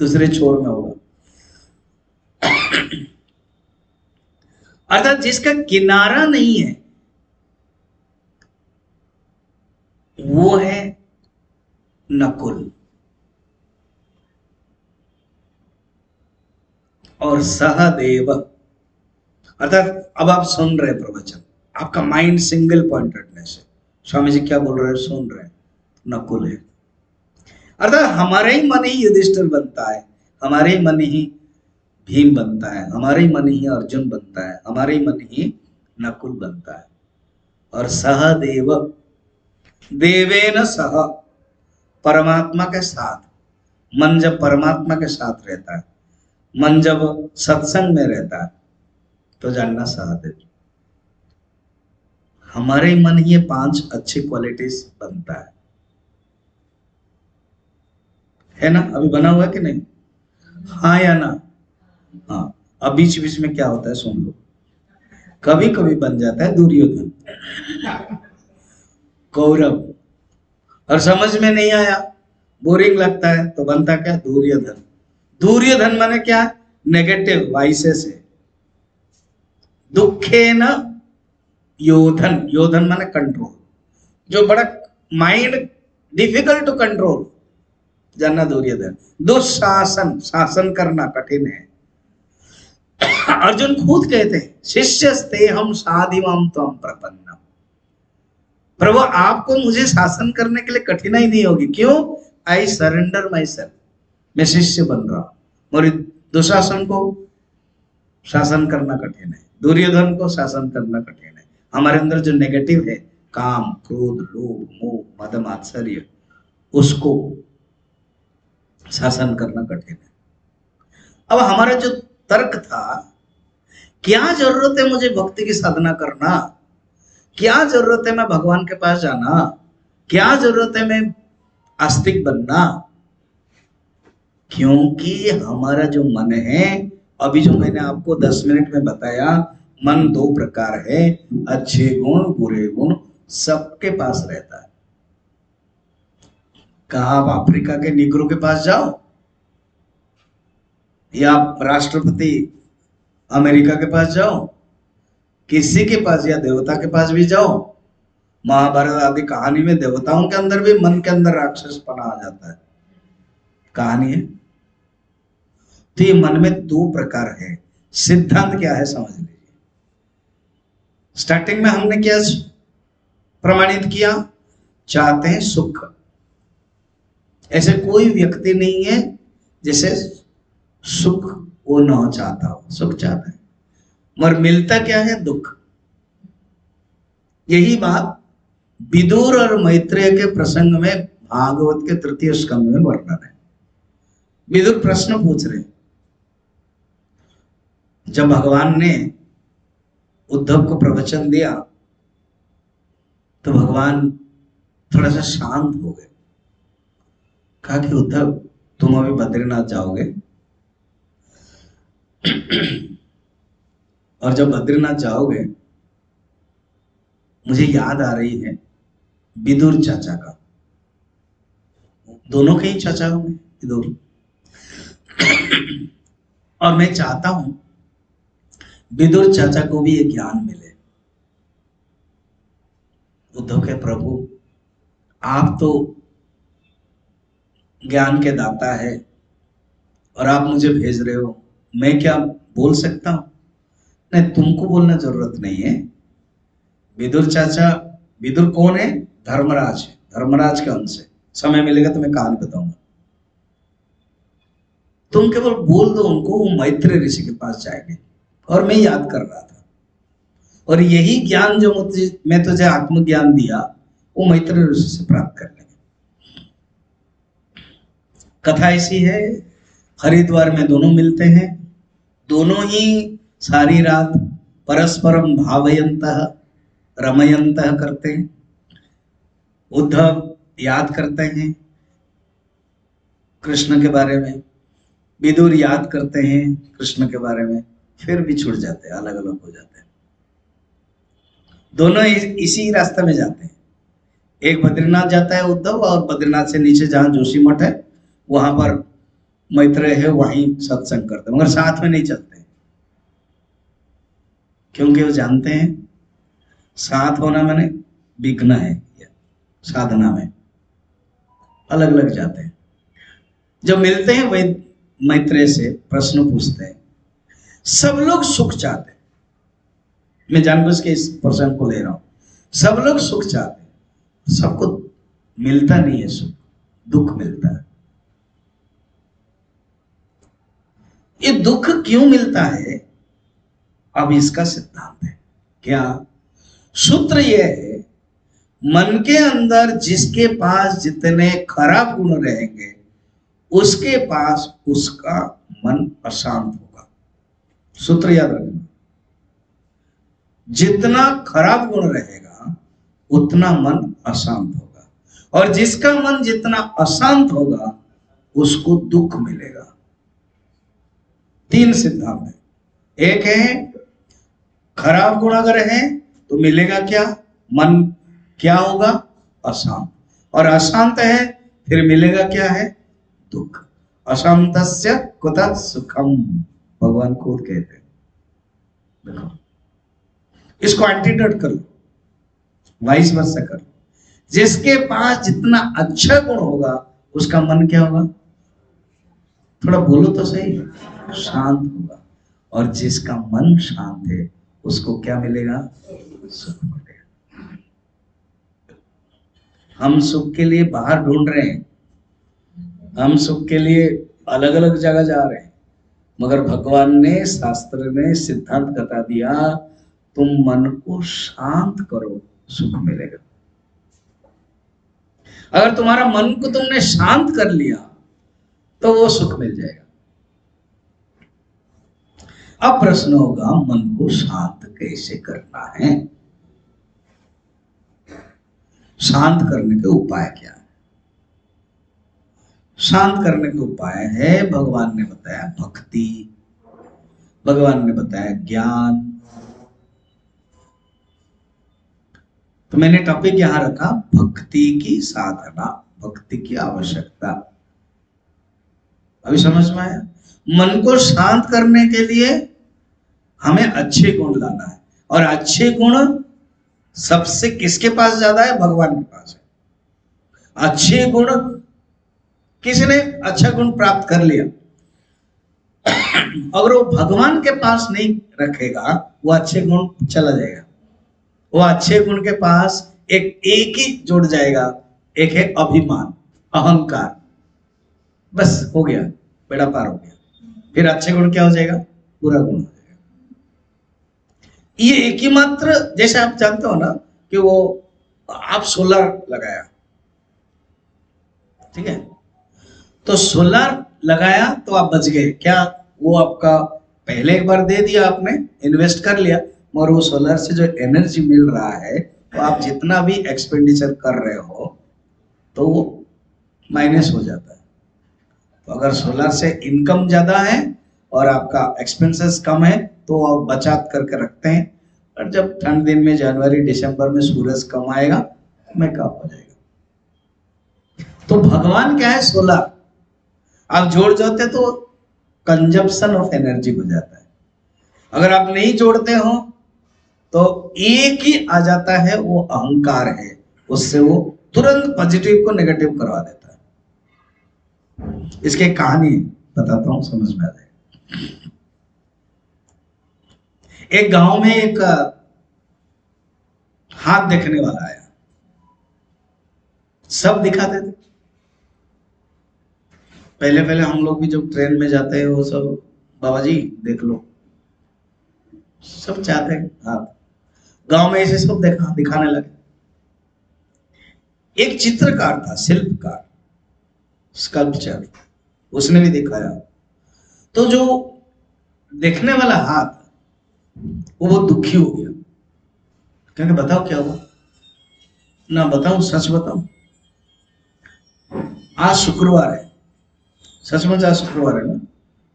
दूसरे छोर में होगा। अर्थात जिसका किनारा नहीं है वो है नकुल। और सहदेव, अर्थात अब आप सुन रहे प्रवचन, आपका माइंड सिंगल पॉइंटेडनेस है, स्वामी जी क्या बोल रहे हैं सुन रहे हैं, नकुल है। अर्थात हमारे ही मन ही युधिष्ठिर बनता है, हमारे ही मन ही भीम बनता है, हमारे ही मन ही अर्जुन बनता है, हमारे ही मन ही नकुल बनता है। और सहदेव, देवेन सह, परमात्मा के साथ। मन जब परमात्मा के साथ रहता है, मन जब सत्संग में रहता है, तो जानना सहदेव। हमारे मन ही ये 5 अच्छी क्वालिटीज बनता है ना? अभी बना हुआ है कि नहीं? हाँ या ना? हाँ। अब बीच बीच में क्या होता है सुन लो, कभी कभी बन जाता है दुर्योधन, कौरव, और समझ में नहीं आया, बोरिंग लगता है, तो बनता क्या? दुर्योधन। दुर्योधन माने क्या? नेगेटिव वाइसेस है। दुखे न योधन, योधन माने कंट्रोल, जो बड़ा माइंड डिफिकल्ट टू कंट्रोल, जानना दुर्योधन। दुशासन, शासन करना कठिन है। अर्जुन खुद कहते हैं शिष्यस्ते हम साधिमाम त्वं प्रपन्नम, प्रभु आपको मुझे शासन करने के लिए कठिनाई नहीं होगी। क्यों? आई सरेंडर माई सेल्फ, मैं शिष्य बन रहा हूं। और दुशासन को शासन करना कठिन है, दुर्योधन को शासन करना कठिन है। हमारे अंदर जो नेगेटिव है, काम, क्रोध, लोभ, मोह, मद, मात्सर्य, उसको शासन करना कठिन है। अब हमारा जो तर्क था, क्या जरूरत है मुझे भक्ति की साधना करना, क्या जरूरत है मैं भगवान के पास जाना, क्या जरूरत है मैं आस्तिक बनना? क्योंकि हमारा जो मन है, अभी जो मैंने आपको 10 मिनट में बताया, मन दो प्रकार है, अच्छे गुण बुरे गुण सबके पास रहता है। कहा आप अफ्रीका के निग्रो के पास जाओ या राष्ट्रपति अमेरिका के पास जाओ, किसी के पास या देवता के पास भी जाओ, महाभारत आदि कहानी में देवताओं के अंदर भी मन के अंदर राक्षस पना आ जाता है, कहानी है। तो ये मन में दो प्रकार है। सिद्धांत क्या है समझ लीजिए। स्टार्टिंग में हमने क्या प्रमाणित किया? चाहते हैं सुख। ऐसे कोई व्यक्ति नहीं है जिसे सुख वो न चाहता हो, सुख चाहता है, मगर मिलता क्या है? दुख। यही बात विदुर और मैत्रेय के प्रसंग में भागवत के 3 स्कंद में वर्णन है। विदुर प्रश्न पूछ रहे, जब भगवान ने उद्धव को प्रवचन दिया तो भगवान थोड़ा सा शांत हो गए। कहा कि उद्धव तुम अभी बद्रीनाथ जाओगे, और जब बद्रीनाथ जाओगे मुझे याद आ रही है विदुर चाचा का, दोनों के ही चाचा होंगे विदुर, और मैं चाहता हूं विदुर चाचा को भी ये ज्ञान मिले। उद्धव के प्रभु आप तो ज्ञान के दाता है और आप मुझे भेज रहे हो, मैं क्या बोल सकता हूं? नहीं, तुमको बोलना जरूरत नहीं है। विदुर चाचा, विदुर कौन है? धर्मराज है, धर्मराज के अंश है। समय मिलेगा तो मैं कहानी बताऊंगा। तुम केवल बोल दो उनको, वो मैत्रेय ऋषि के पास जाएंगे। और मैं याद कर रहा था, और यही ज्ञान जो मैं तुझे आत्मज्ञान दिया वो मैत्रेय ऋषि से प्राप्त कर लेंगे। कथा ऐसी है, हरिद्वार में दोनों मिलते हैं, दोनों ही सारी रात परस्परम भावयन्तः रमयन्तः करते हैं। उद्धव याद करते हैं कृष्ण के बारे में, विदुर याद करते हैं कृष्ण के बारे में, फिर भी छूट जाते हैं, अलग अलग हो जाते हैं। दोनों इसी रास्ते में जाते हैं। एक बद्रीनाथ जाता है उद्धव, और बद्रीनाथ से नीचे जहां जोशी मठ है वहां पर मैत्रेय है, वहीं सत्संग करते हैं, मगर साथ में नहीं चलते, क्योंकि वो जानते हैं साथ होना मैंने विघ्न है, साधना में अलग अलग जाते हैं। जब मिलते हैं वही मैत्रेय से प्रश्न पूछते हैं। सब लोग सुख चाहते हैं, मैं जानबूझ के इस प्रसंग को ले रहा हूं। सब लोग सुख चाहते हैं, सबको मिलता नहीं है सुख, दुख मिलता है। ये दुख क्यों मिलता है? अब इसका सिद्धांत है क्या? सूत्र यह है, मन के अंदर जिसके पास जितने खराब गुण रहेंगे उसके पास उसका मन अशांत होगा। सूत्र याद रखना, जितना खराब गुण रहेगा उतना मन अशांत होगा, और जिसका मन जितना अशांत होगा उसको दुख मिलेगा। 3 सिद्धांत है। एक है खराब गुण अगर है तो मिलेगा क्या? मन क्या होगा? अशांत। और अशांत है फिर मिलेगा क्या है? दुख। अशांतस्य कुतः सुखम, भगवान खुद कहते हैं। देखो, इसको एंटीडोट कर लो, वाइस वर्सा कर लो। जिसके पास जितना अच्छा गुण होगा उसका मन क्या होगा? थोड़ा बोलो तो सही, शांत होगा। और जिसका मन शांत है उसको क्या मिलेगा? सुख मिलेगा। हम सुख के लिए बाहर ढूंढ रहे हैं, हम सुख के लिए अलग अलग जगह जा रहे हैं, मगर भगवान ने, शास्त्र ने सिद्धांत बता दिया, तुम मन को शांत करो, सुख मिलेगा। अगर तुम्हारा मन को तुमने शांत कर लिया तो वो सुख मिल जाएगा। अब प्रश्न होगा, मन को शांत कैसे करना है? शांत करने के उपाय क्या है? शांत करने के उपाय है, भगवान ने बताया भक्ति, भगवान ने बताया ज्ञान। तो मैंने टॉपिक यहां रखा, भक्ति की साधना, भक्ति की आवश्यकता। अभी समझ में आया? मन को शांत करने के लिए हमें अच्छे गुण लाना है, और अच्छे गुण सबसे किसके पास ज्यादा है? भगवान के पास है। अच्छे गुण, किसी ने अच्छा गुण प्राप्त कर लिया, अगर वो भगवान के पास नहीं रखेगा, वो अच्छे गुण चला जाएगा। वो अच्छे गुण के पास एक ही जुड़ जाएगा, एक है अभिमान, अहंकार। बस हो गया, बेड़ा पार हो गया। फिर अच्छे गुण क्या हो जाएगा? बुरा गुण हो जाएगा। ये एक ही मात्र, जैसे आप जानते हो ना कि वो आप सोलर लगाया, ठीक है, तो सोलर लगाया तो आप बच गए क्या? वो आपका पहले एक बार दे दिया, आपने इन्वेस्ट कर लिया, मगर वो सोलर से जो एनर्जी मिल रहा है, तो आप जितना भी एक्सपेंडिचर कर रहे हो तो वो माइनस हो जाता है। तो अगर सोलर से इनकम ज्यादा है और आपका एक्सपेंसेस कम है, तो आप बचत करके रखते हैं, और जब ठंड दिन में जनवरी दिसंबर में सूरज कम आएगा, मेकअप हो जाएगा। तो भगवान क्या है? सोलर। आप जोड़ जोड़ते तो कंजप्शन ऑफ एनर्जी हो जाता है। अगर आप नहीं जोड़ते हो तो एक ही आ जाता है, वो अहंकार है, उससे वो तुरंत पॉजिटिव को नेगेटिव करवा देता है। इसकी एक कहानी बताता हूं, समझ में आ जाएगा। एक गांव में एक हाथ देखने वाला आया, सब दिखाते थे। पहले पहले हम लोग भी जब ट्रेन में जाते हैं, वो सब बाबा जी देख लो, सब चाहते हैं हाथ। गांव में ऐसे सब दिखाने लगे। एक चित्रकार था, शिल्पकार, स्कल्पचर, उसने भी दिखाया। तो जो देखने वाला हाथ, वो बहुत दुखी हो गया, क्योंकि बताओ क्या हुआ ना, बताओ सच बताओ। आज शुक्रवार है, सचमुच आज शुक्रवार है ना,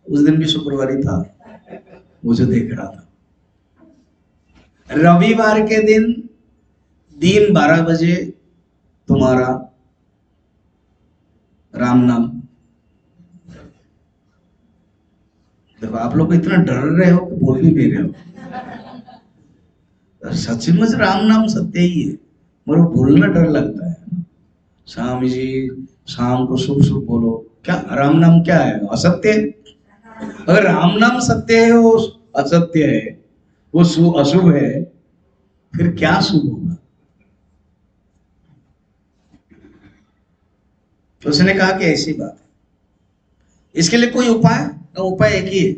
उस दिन भी शुक्रवार ही था, मुझे देख रहा था। रविवार के दिन 12 बजे तुम्हारा राम नाम। देखो आप लोग इतना डर रहे हो कि बोल भी नहीं रहे हो। सचमुच राम नाम सत्य ही है, मगर बोलना डर लगता है। स्वामी जी शाम को शुभ शुभ बोलो, क्या राम नाम क्या है? असत्य है। अगर राम नाम सत्य है, वो असत्य है, वो अशुभ है, फिर क्या शुभ होगा? तो उसने कहा कि ऐसी बात है, इसके लिए कोई उपाय ना? उपाय एक ही है,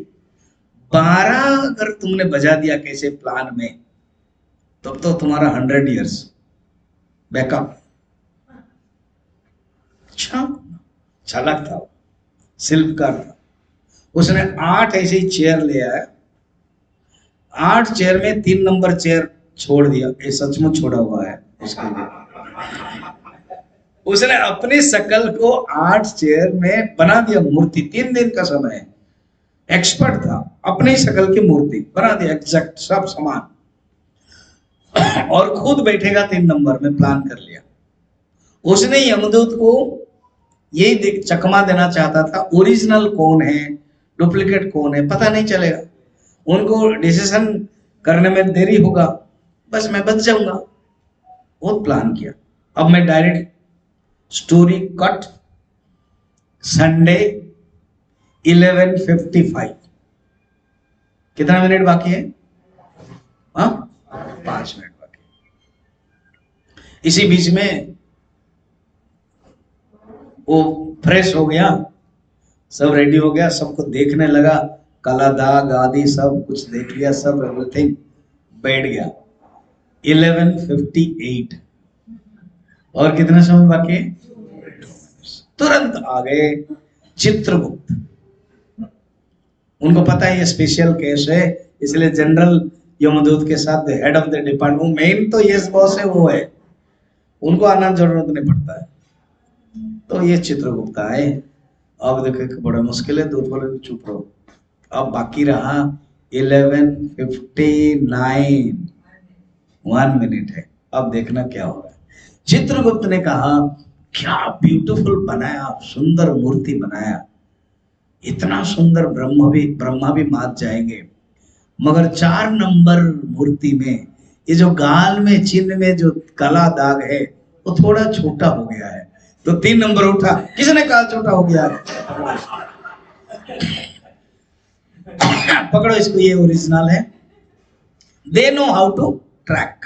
12 अगर तुमने बजा दिया कैसे प्लान में, तब तो तुम्हारा 100 इयर्स बैकअप। अच्छा, चालाक था, शिल्पकार था। उसने 8 ऐसे ही चेयर ले आया, 8 चेयर में 3 नंबर चेयर छोड़ दिया, ये सचमुच छोड़ा हुआ है उसके लिए। उसने अपनी शकल को 8 चेयर में बना दिया मूर्ति, 3 दिन का समय है, एक्सपर्ट था, अपनी शकल की मूर्ति बना दिया, एग्जैक्ट सब समान, और खुद बैठेगा 3 नंबर में, प्लान कर लिया। उसने यमदूत को यही चकमा देना चाहता था, ओरिजिनल कौन है, डुप्लीकेट कौन है, पता नहीं चलेगा, उनको डिसीजन करने में देरी होगा, बस मैं बच जाऊंगा। बहुत प्लान किया। अब मैं डायरेक्ट स्टोरी कट, संडे 11:55, कितना मिनट बाकी है? 5 मिनट बाकी। इसी बीच में वो फ्रेश हो गया, सब रेडी हो गया, सबको देखने लगा, काला दाग आदि सब कुछ देख लिया, सब एवरीथिंग, बैठ गया। 11:58, और कितना समय बाकी? तुरंत आ गए चित्रगुप्त। उनको पता है ये स्पेशल केस है, इसलिए जनरल यमदूत के साथ head of the department, main तो यस बॉस है वो है, उनको आना जरूरत नहीं पड़ता है। तो ये चित्रगुप्त आए, अब देखो कि बड़ा मुश्किल है, दूध वाले चुप रहो। अब बाकी रहा 11:59, 1 मिनट है। अब देखना क्या हो रहा है। चित्रगुप्त ने कहा क्या ब्यूटीफुल बनाया, सुंदर मूर्ति बनाया, इतना सुंदर ब्रह्मा भी मात जाएंगे, मगर 4 नंबर मूर्ति में ये जो गाल में चिन्ह में जो काला दाग है वो थोड़ा छोटा हो गया है। तो 3 नंबर उठा। किसने कहा छोटा हो गया? पकड़ो इसको, ये ओरिजिनल है। They know how to trap.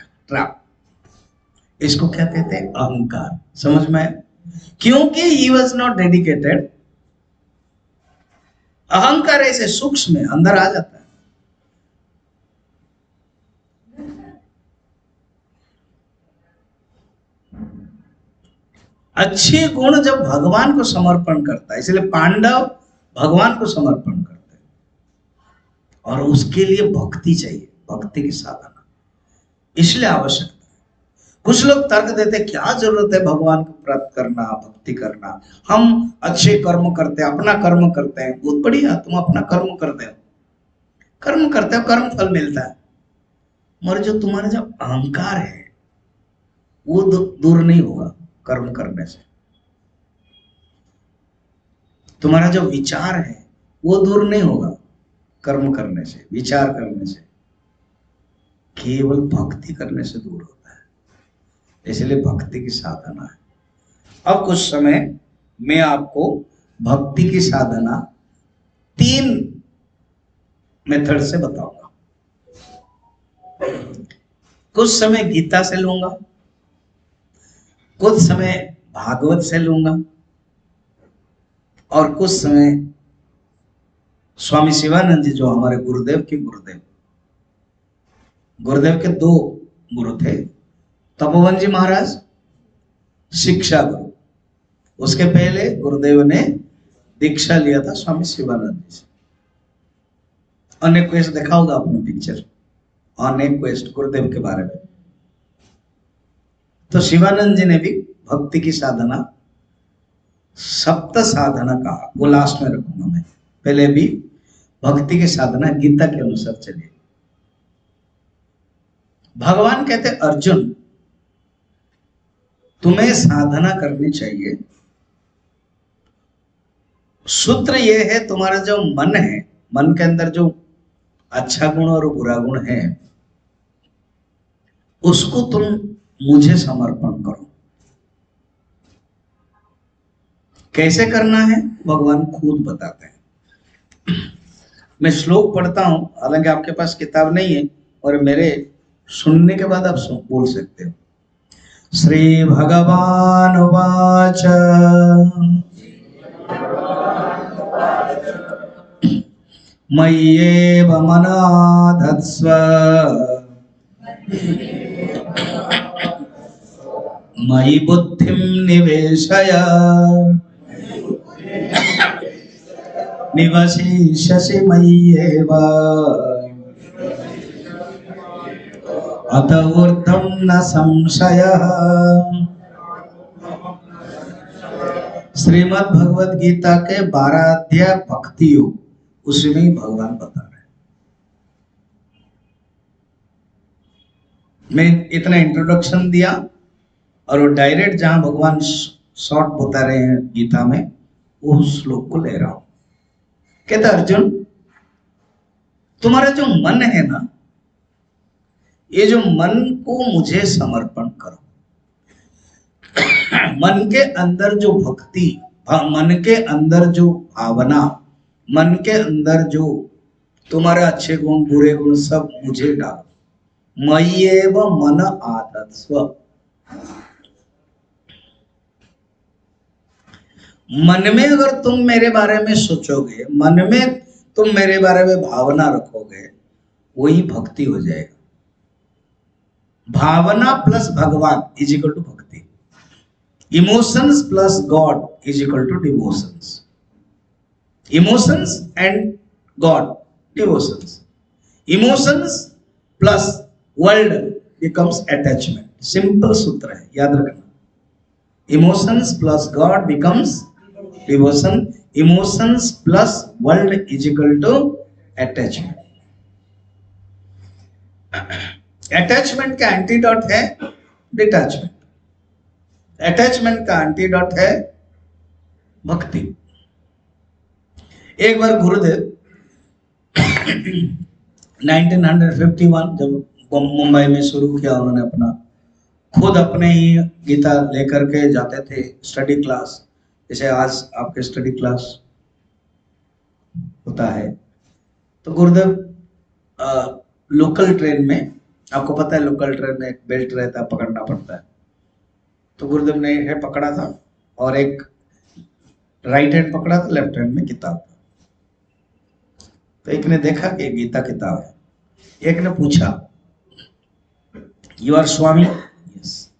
इसको क्या कहते हैं? अहंकार। समझ में? क्योंकि ही वॉज नॉट डेडिकेटेड। अहंकार ऐसे सूक्ष्म में अंदर आ जाता है। अच्छे गुण जब भगवान को समर्पण करता है, इसलिए पांडव भगवान को समर्पण करते हैं, और उसके लिए भक्ति चाहिए, भक्ति की साधना इसलिए आवश्यकता है। कुछ लोग तर्क देते क्या जरूरत है भगवान को प्राप्त करना, भक्ति करना, हम अच्छे कर्म करते हैं, अपना कर्म करते हैं। बहुत बढ़िया, तुम अपना कर्म करते हो, कर्म फल मिलता है, मगर जो तुम्हारा जो अहंकार है वो दूर नहीं होगा कर्म करने से। तुम्हारा जो विचार है वो दूर नहीं होगा कर्म करने से, विचार करने से, केवल भक्ति करने से दूर होता है। इसलिए भक्ति की साधना है। अब कुछ समय मैं आपको भक्ति की साधना 3 मेथड से बताऊंगा। कुछ समय गीता से लूंगा, कुछ समय भागवत से लूंगा, और कुछ समय स्वामी शिवानंद जी जो हमारे गुरुदेव के के 2 गुरु थे, तपोवन जी महाराज शिक्षा गुरु, उसके पहले गुरुदेव ने दीक्षा लिया था स्वामी शिवानंद जी से। अनेक क्वेस्ट देखा होगा आपने पिक्चर, अनेक क्वेस्ट गुरुदेव के बारे में। तो शिवानंद जी ने भी भक्ति की साधना 7 साधना कहा, वो लास्ट में रखूंगा मैं। पहले भी भक्ति की साधना गीता के अनुसार चलिए। भगवान कहते अर्जुन तुम्हें साधना करनी चाहिए। सूत्र ये है, तुम्हारा जो मन है, मन के अंदर जो अच्छा गुण और बुरा गुण है, उसको तुम मुझे समर्पण करो। कैसे करना है भगवान खुद बताते हैं। मैं श्लोक पढ़ता हूं, हालांकि आपके पास किताब नहीं है, और मेरे सुनने के बाद आप बोल सकते हो। श्री भगवान वाच मय्येव मनाधत्स्व मयि बुद्धिं निवेशय निवसिष्यसि मय्येव अत ऊर्ध्वं न संशयः। श्रीमद् भगवद गीता के 12 अध्याय भक्ति योग, उसमें ही भगवान बता रहे हैं। मैं इतना इंट्रोडक्शन दिया और वो डायरेक्ट जहां भगवान शॉर्ट बता रहे हैं गीता में, वो श्लोक को ले रहा हूं। कहता अर्जुन तुम्हारा जो मन है ना, ये जो मन को मुझे समर्पण करो। मन के अंदर जो भक्ति, मन के अंदर जो भावना, मन के अंदर जो तुम्हारे अच्छे गुण बुरे गुण सब मुझे डालो। मय्येव मन आधत्स्व। मन में अगर तुम मेरे बारे में सोचोगे, मन में तुम मेरे बारे में भावना रखोगे, वही भक्ति हो जाएगा। भावना प्लस भगवान इज इक्वल टू भक्ति। Emotions plus god is equal to devotions. Emotions and god, devotions. Emotions plus world becomes attachment. Simple सूत्र है, याद रखना। Emotions plus God becomes devotion. Emotions plus world is equal to attachment. Attachment का antidote है detachment, attachment का antidote है भक्ति। एक बार गुरुदेव 1951 जब मुंबई में शुरू किया उन्होंने अपना, खुद अपने ही गीता लेकर के जाते थे स्टडी क्लास, जैसे आज आपके स्टडी क्लास होता है। तो गुरुदेव लोकल ट्रेन में, आपको पता है लोकल ट्रेन में एक बेल्ट रहता है, पकड़ना पड़ता है। तो गुरुदेव ने है पकड़ा था और एक राइट हैंड पकड़ा था, लेफ्ट हैंड में किताब था। तो एक ने देखा कि गीता किताब है, एक ने पूछा you are swami? Yes.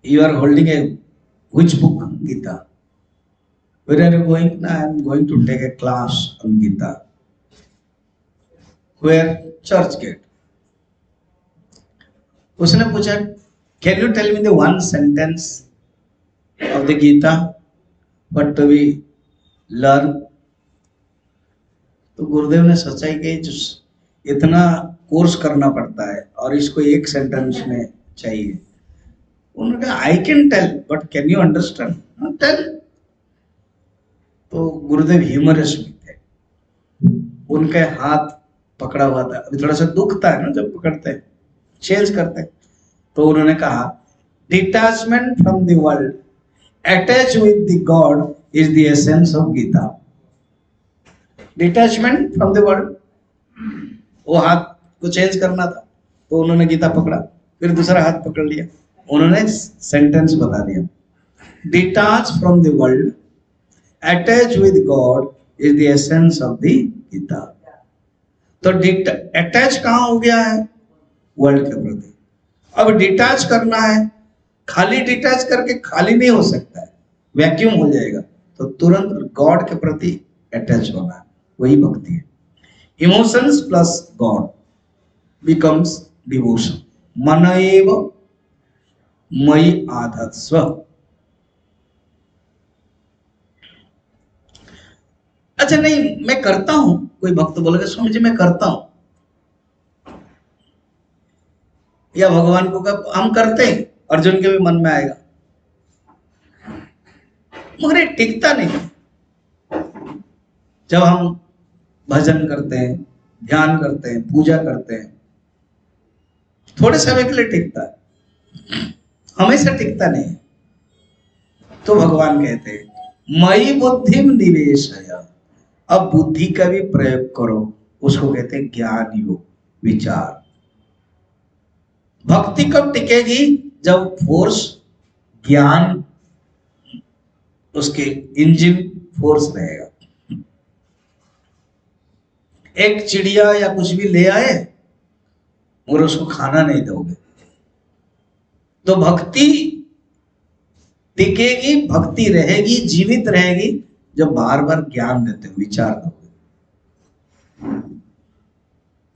You are holding a which book? Gita. Where are you going? I am going to take a class on Gita. Where? Churchgate. उसने पूछा can you tell me the one sentence of the Gita what to we learn? तो गुरुदेव ने सोचा कि जो इतना course करना पड़ता है और इसको एक सेंटेंस में चाहिए। उन्होंने कहा I can tell but can you understand? Tell. तो गुरुदेव ह्यूमरस भी थे, उनके हाथ पकड़ा हुआ था, अभी थोड़ा सा दुखता है ना जब पकड़ते हैं, चेंज करते हैं। तो उन्होंने कहा detachment from the world attach with the god is the essence of Gita. Detachment from the world, वो हाथ को चेंज करना था तो उन्होंने गीता पकड़ा, फिर दूसरा हाथ पकड़ लिया, उन्होंने सेंटेंस बता दिया detach from the world attach with god is the essence of the Gita. तो अटैच कहां हो गया है? वर्ल्ड के प्रति। अब डिटैच करना है, खाली डिटैच करके खाली नहीं हो सकता है, वैक्यूम हो जाएगा, तो तुरंत गॉड के प्रति अटैच होना है, वही भक्ति है। Emotions plus God becomes devotion. मन एव मयि आधत्स्व। अच्छा नहीं मैं करता हूं, कोई भक्त बोलेगा स्वामी जी मैं करता हूं, या भगवान को कहा हम करते हैं, अर्जुन के भी मन में आएगा, मगर ये टिकता नहीं। जब हम भजन करते हैं, ध्यान करते हैं, पूजा करते हैं, थोड़े समय के लिए टिकता है, हमेशा टिकता नहीं। तो भगवान कहते हैं मयि बुद्धिम निवेशय। अब बुद्धि का भी प्रयोग करो, उसको कहते हैं ज्ञान योग, विचार। भक्ति कब टिकेगी? जब फोर्स, ज्ञान, उसके इंजन फोर्स रहेगा। एक चिड़िया या कुछ भी ले आए और उसको खाना नहीं दोगे तो भक्ति टिकेगी, भक्ति रहेगी, जीवित रहेगी जब बार बार ज्ञान देते हो, विचार दोगे।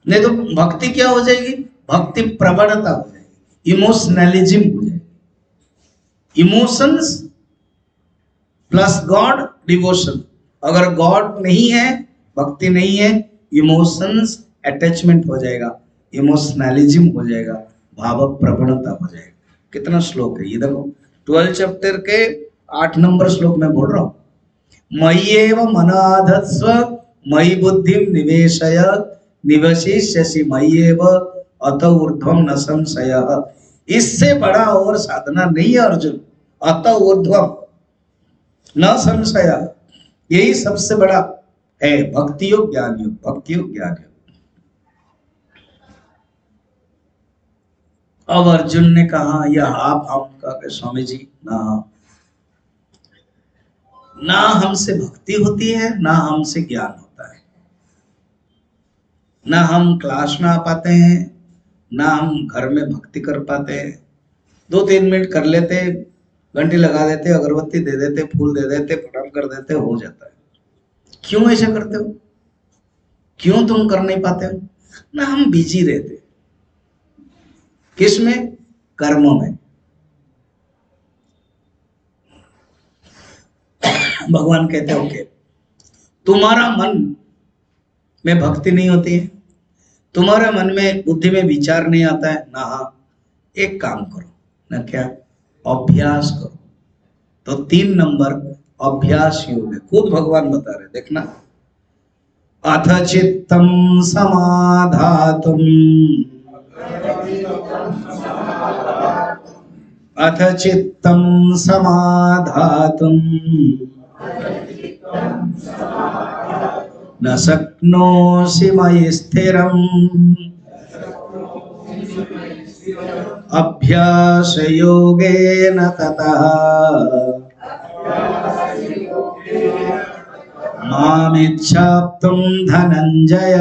नहीं तो भक्ति क्या हो जाएगी? भक्ति प्रवणता हो जाएगी, इमोशनलिज्म हो जाएगी। Emotions plus God devotion. अगर गॉड नहीं है, भक्ति नहीं है, इमोशंस अटैचमेंट हो जाएगा, इमोशनलिज्म हो जाएगा, भाव प्रवणता हो जाएगा। कितना श्लोक है ये देखो, 12 चैप्टर के 8 नंबर श्लोक में बोल रहा हूं, मय्येव मनाधत्स्व मयि बुद्धिम निवेशय निवसिष्यसि मय्येव अत ऊर्ध्वम न संशयः। इससे बड़ा और साधना नहीं है अर्जुन, अत ऊर्ध्वम न संशय, यही सबसे बड़ा है भक्ति योग ज्ञान योग, भक्ति योग ज्ञान योग। अब अर्जुन ने कहा यह आप हम कहा स्वामी जी ना हमसे भक्ति होती है, ना हमसे ज्ञान होता है, ना हम क्लास में आ पाते हैं, ना हम घर में भक्ति कर पाते हैं। 2-3 मिनट कर लेते, घंटी लगा देते, अगरबत्ती दे देते, फूल दे देते, प्रणाम कर देते, हो जाता है। क्यों ऐसा करते हो? क्यों तुम कर नहीं पाते हो? ना हम बिजी रहते। किस में? कर्मों में। भगवान कहते ओके, तुम्हारा मन में भक्ति नहीं होती है, तुम्हारे मन में बुद्धि में विचार नहीं आता है ना, हाँ एक काम करो ना, क्या? अभ्यास करो। तो 3 नंबर अभ्यास योग है, खुद भगवान बता रहे, देखना। अथ चित्तम समाधातुम, अथ चित्तम समाधातुम न शक्नोषि मयि स्थिरम् अभ्यास योगेन ततः मामिच्छाप्तुं धनंजय।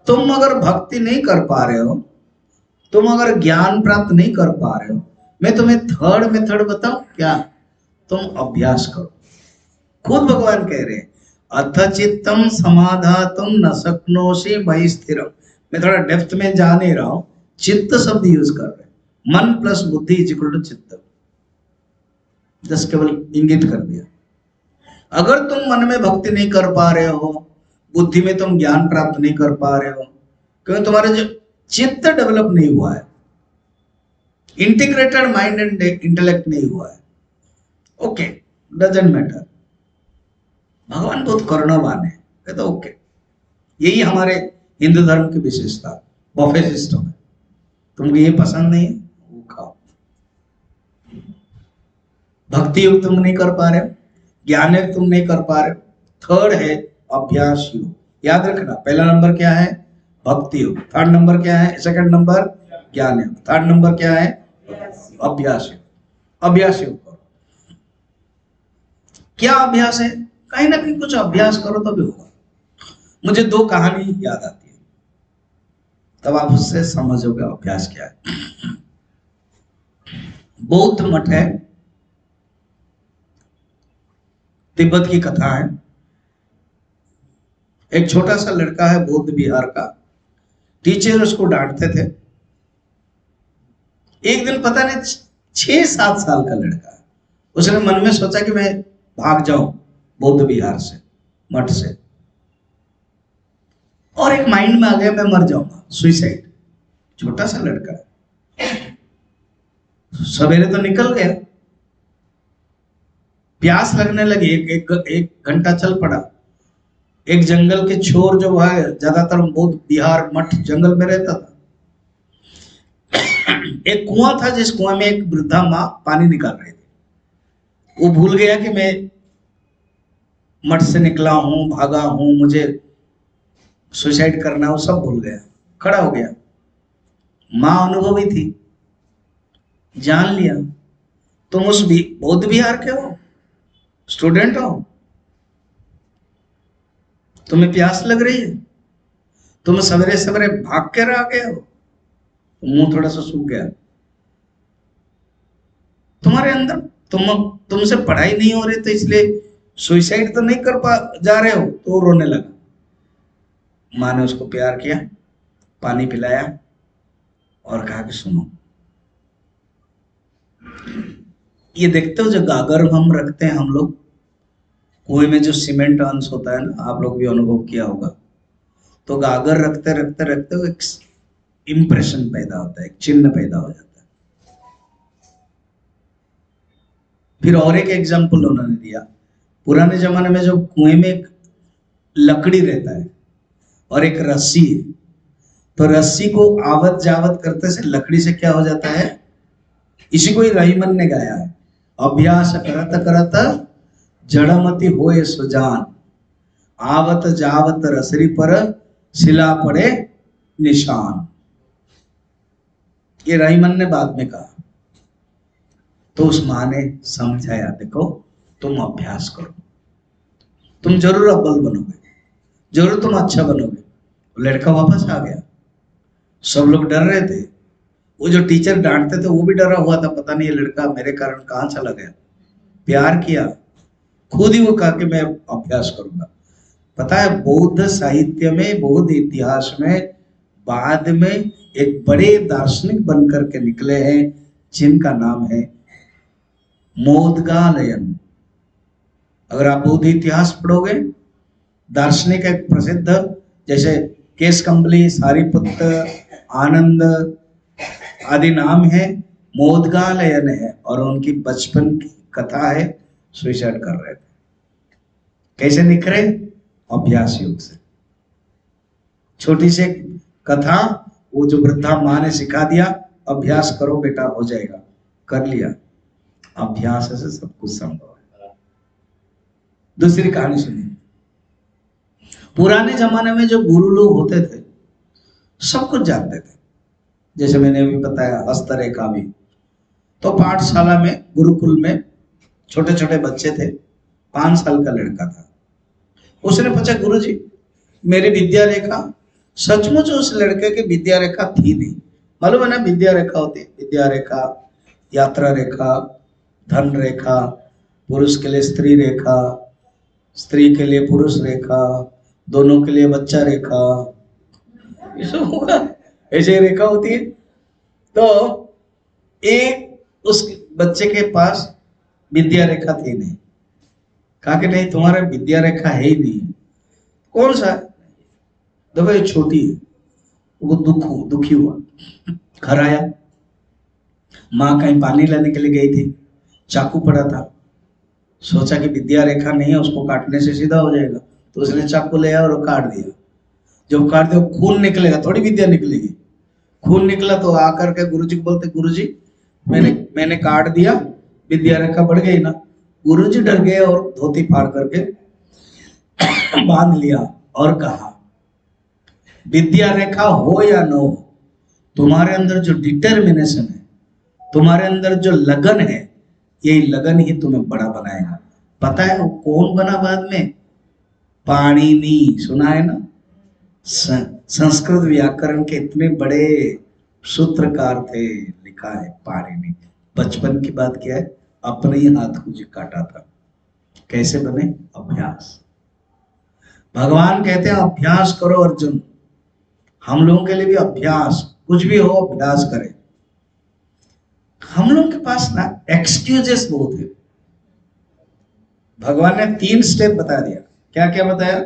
तुम अगर भक्ति नहीं कर पा रहे हो, तुम अगर ज्ञान प्राप्त नहीं कर पा रहे हो, मैं तुम्हें थर्ड मेथड बताऊं क्या? तुम अभ्यास करो। खुद भगवान कह रहे हैं अथ चित्तम समाधातुम न शक्नोषि मयि स्थिरम। मैं थोड़ा डेप्थ में जा नहीं रहा हूं, चित्त शब्द यूज कर रहे हैं, मन प्लस बुद्धि इज इक्वल टू चित्त, जस्ट केवल इंगित कर दिया। अगर तुम मन में भक्ति नहीं कर पा रहे हो, बुद्धि में तुम ज्ञान प्राप्त नहीं कर पा रहे हो, क्योंकि तुम्हारे जो चित्त डेवलप नहीं हुआ है, इंटीग्रेटेड माइंड एंड इंटेलेक्ट नहीं हुआ है, ओके डजंट मैटर। भगवान बहुत करुणावान है, कहते ओके, यही हमारे हिंदू धर्म की विशेषता, बफे सिस्टम है। तुमको ये पसंद नहीं है वो खाओ। भक्ति योग तुम नहीं कर पा रहे हो, ज्ञान योग तुम नहीं कर पा रहे हो, थर्ड है अभ्यास योग। याद रखना, पहला नंबर क्या है? भक्ति योग। थर्ड नंबर क्या है? सेकंड नंबर ज्ञान योग। थर्ड नंबर क्या है? अभ्यास योग। अभ्यास योग करो। क्या अभ्यास है? कहीं ना कहीं कुछ अभ्यास करो तो भी होगा। मुझे 2 कहानी याद आती है, तब आप उससे समझोगे अभ्यास क्या है। बौद्ध मठ है, तिब्बत की कथा है। एक छोटा सा लड़का है बौद्ध विहार का, टीचर उसको डांटते थे। एक दिन पता नहीं 6-7 साल का लड़का, उसने मन में सोचा कि मैं भाग जाऊं बौद्ध विहार से, मठ से, और एक माइंड में आ गया मैं मर जाऊंगा, सुइसाइड। छोटा सा लड़का, सवेरे तो निकल गया, प्यास लगने लगी, एक घंटा चल पड़ा। एक जंगल के छोर जो है, ज्यादातर बौद्ध विहार मठ जंगल में रहता था। एक कुआं था, जिस कुआं में एक वृद्धा माँ पानी निकाल रही थी। वो भूल गया कि मैं मठ से निकला हूं, भागा हूं, मुझे सुसाइड करना, वो सब भूल गया, खड़ा हो गया। माँ अनुभवी थी, जान लिया तुम उस बौद्ध विहार के हो, स्टूडेंट हो, तुम्हें प्यास लग रही है, तुम सवेरे सवेरे भाग कर आ गए हो, मुंह थोड़ा सा सूख गया, तुम्हारे अंदर तुमसे पढ़ाई नहीं हो रही तो इसलिए सुसाइड तो नहीं कर पा जा रहे हो। तो रोने लगा। माँ ने उसको प्यार किया, पानी पिलाया और कहा कि सुनो, ये देखते हो जो गागर हम रखते हैं हम लोग, कुएं में जो सीमेंट अंश होता है ना, आप लोग भी अनुभव किया होगा। तो गागर रखते रखते रखते एक इंप्रेशन पैदा होता है, एक चिन्ह पैदा हो जाता है। फिर और एक एग्जाम्पल उन्होंने दिया, पुराने जमाने में जो कुएं में एक लकड़ी रहता है और एक रस्सी है, तो रस्सी को आवत जावत करते से लकड़ी से क्या हो जाता है, इसी को ही रहीमन ने गाया है, अभ्यास करत करत जड़मति होए सुजान, आवत जावत रसरी पर सिला पड़े निशान। ये रहीमन ने बाद में कहा। तो उस माँ ने समझाया, देखो तुम अभ्यास करो, तुम जरूर अव्वल बनोगे, जरूर तुम अच्छा बनोगे। लड़का वापस आ गया, सब लोग डर रहे थे, वो जो टीचर डांटते थे वो भी डरा हुआ था, पता नहीं ये लड़का मेरे कारण कहाँ चला गया। प्यार किया, खुद ही वो कहा कि मैं अभ्यास करूंगा। पता है बौद्ध साहित्य में, बौद्ध इतिहास में बाद में एक बड़े दार्शनिक बनकर के निकले हैं, जिनका नाम है मोदगालयन। अगर आप बौद्ध इतिहास पढ़ोगे, दार्शनिक एक प्रसिद्ध जैसे केश कंबली, सारिपुत्र, आनंद आदि नाम है, मोदगालयन है, और उनकी बचपन की कथा है, सुसाइड कर रहे थे। कैसे निखरे? अभ्यास योग से। छोटी सी कथा, वो जो वृद्धा माँ ने सिखा दिया, अभ्यास करो बेटा हो जाएगा, कर लिया। अभ्यास से सब कुछ संभव है। दूसरी कहानी सुनिए। पुराने जमाने में जो गुरु लोग होते थे सब कुछ जानते थे, जैसे मैंने अभी बताया हस्तरेखा भी। तो पाठशाला में, गुरुकुल में छोटे छोटे बच्चे थे, 5 साल का लड़का था। उसने पूछा, गुरुजी मेरी विद्या रेखा, सचमुच उस लड़के की विद्या रेखा थी नहीं। मालूम है ना विद्या रेखा होती है, विद्या रेखा, यात्रा रेखा, धन रेखा, पुरुष के लिए स्त्री रेखा, स्त्री के लिए पुरुष रेखा, दोनों के लिए बच्चा रेखा, ये सब होगा, ऐसे रेखा होती है। तो एक उस बच्चे के पास विद्या रेखा थी नहीं। कहा कि नहीं तुम्हारा विद्या रेखा है ही नहीं। कौन सा? देखो ये छोटी है। वो दुखी हुआ, घर आया, माँ कहीं पानी लाने के लिए गई थी, चाकू पड़ा था, सोचा कि विद्या रेखा नहीं है, उसको काटने से सीधा हो जाएगा, तो उसने चाकू ले आया और काट दिया। जब काट दिया खून निकलेगा, थोड़ी विद्या निकलेगी। खून निकला तो आकर के गुरुजी को बोलते, गुरुजी मैंने काट दिया, विद्या रेखा बढ़ गई ना। गुरुजी डर गए और धोती फाड़ करके बांध लिया और कहा, विद्या रेखा हो या न हो, तुम्हारे अंदर जो डिटर्मिनेशन है, तुम्हारे अंदर जो लगन है, यही लगन ही तुम्हें बड़ा बनाएगा। पता है वो कौन बना बाद में? पाणिनि, सुना है ना? संस्कृत व्याकरण के इतने बड़े सूत्रकार थे, लिखा है पाणिनि। बचपन की बात क्या है, अपने ही हाथ को जी काटा था। कैसे बने? अभ्यास। भगवान कहते हैं अभ्यास करो अर्जुन। हम लोगों के लिए भी अभ्यास, कुछ भी हो अभ्यास करें। हम लोगों के पास ना एक्सक्यूजेस बहुत है। भगवान ने 3 स्टेप बता दिया। क्या क्या बताया?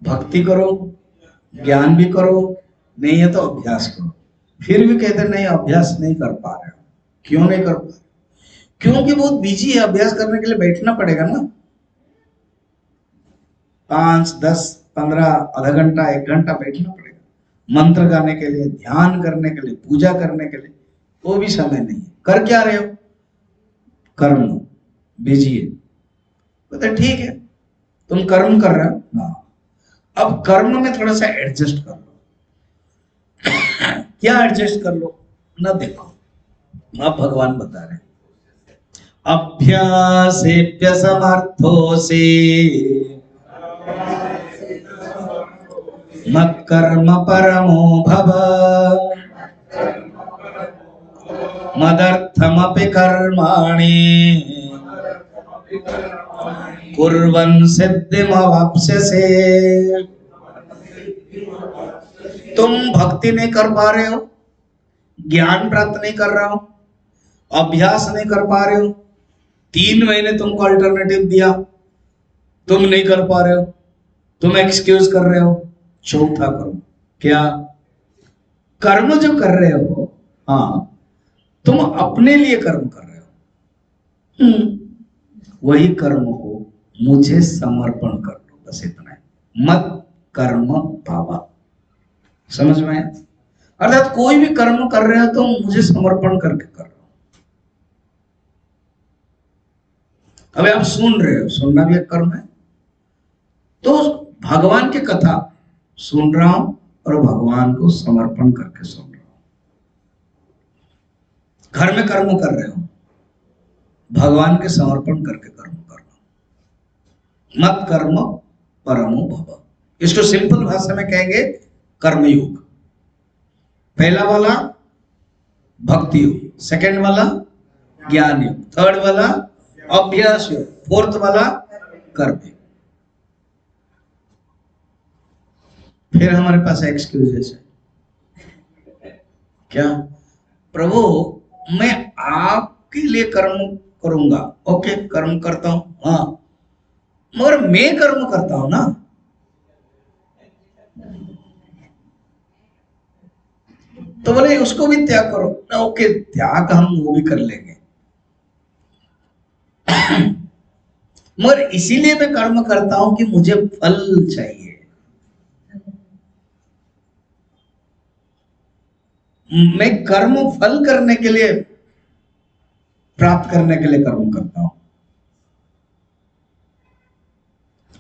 भक्ति करो, ज्ञान भी करो, नहीं है तो अभ्यास करो। फिर भी कहते नहीं अभ्यास नहीं कर पा रहे हो। क्यों नहीं कर पा रहे? क्योंकि बहुत बिजी है, अभ्यास करने के लिए बैठना पड़ेगा ना, 5, 10, 15, आधा घंटा, 1 घंटा बैठना पड़ेगा। मंत्र गाने के लिए, ध्यान करने के लिए, पूजा करने के लिए, वो भी समय नहीं है। कर क्या रहे हो? कर्म, बिजी है। तो ठीक है, तुम कर्म कर रहे हो ना, अब कर्म में थोड़ा सा एडजस्ट कर लो। क्या एडजस्ट कर लो ना? देखो अब भगवान बता रहे हैं, अभ्यासेप्यसमर्थोऽसि मत्कर्म परमो भव मदर्थमपि कर्माणि कुर्वन् सिद्धिमवाप्स्यसे। तुम भक्ति नहीं कर पा रहे हो, ज्ञान प्राप्त नहीं कर रहे हो, अभ्यास नहीं कर पा रहे हो, 3 महीने तुमको अल्टरनेटिव दिया, तुम नहीं कर पा रहे हो, तुम एक्सक्यूज कर रहे हो। चौथा करो, क्या? कर्म जो कर रहे हो, हाँ तुम अपने लिए कर्म कर रहे हो, वही कर्म को मुझे समर्पण कर लो, बस इतना है। मत कर्म भावा, समझ में आया? अर्थात कोई भी कर्म कर रहे हो तो मुझे समर्पण करके कर रहे हो। अबे आप सुन रहे हो, सुनना भी एक कर्म है। तो भगवान की कथा सुन रहा हूं और भगवान को समर्पण करके सुन रहा हूं। घर में कर्म कर रहे हो, भगवान के समर्पण करके कर्म कर रहा हूं। मत कर्म परमो भव। इसको सिंपल भाषा में कहेंगे कर्मयोग। पहला वाला भक्ति योग, सेकंड वाला ज्ञान योग, थर्ड वाला अभ्यास योग, फोर्थ वाला कर्म योग। फिर हमारे पास एक्सक्यूजेस है। क्या? प्रभु मैं आपके लिए कर्म करूंगा, ओके कर्म करता हूं, हाँ, मगर मैं कर्म करता हूं ना। तो बोले उसको भी त्याग करो ना, ओके त्याग हम वो भी कर लेंगे, मगर इसीलिए मैं कर्म करता हूं कि मुझे फल चाहिए। मैं कर्म फल करने के लिए, प्राप्त करने के लिए कर्म करता हूं,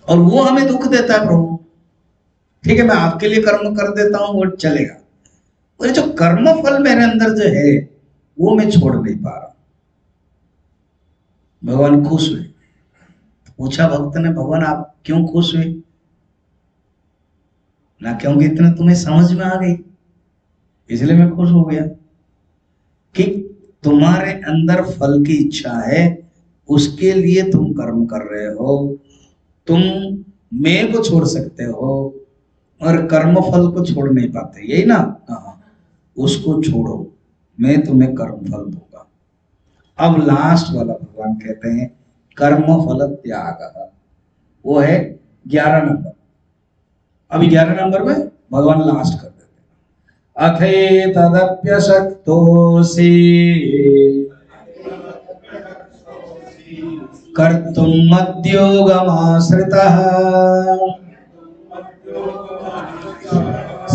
और वो हमें दुख देता है प्रभु। ठीक है मैं आपके लिए कर्म कर देता हूं, वो चलेगा, और जो कर्म फल मेरे अंदर जो है वो मैं छोड़ नहीं पा रहा। भगवान खुश हुए। पूछा भक्त ने, भगवान आप क्यों खुश हुए? ना क्योंकि इतना तुम्हें समझ में आ गई इसलिए मैं खुश हो गया, कि तुम्हारे अंदर फल की इच्छा है, उसके लिए तुम कर्म कर रहे हो। तुम मैं को छोड़ सकते हो और कर्म फल को छोड़ नहीं पाते, यही ना? हाँ, उसको छोड़ो, मैं तुम्हें कर्म फल दूंगा। अब लास्ट वाला भगवान कहते हैं कर्म फल त्याग, वो है 11 नंबर। अभी 11 नंबर में भगवान लास्ट कर देते हैं, अथे तदप्यशक्तोऽसि कर्तुं मद्योगमाश्रितः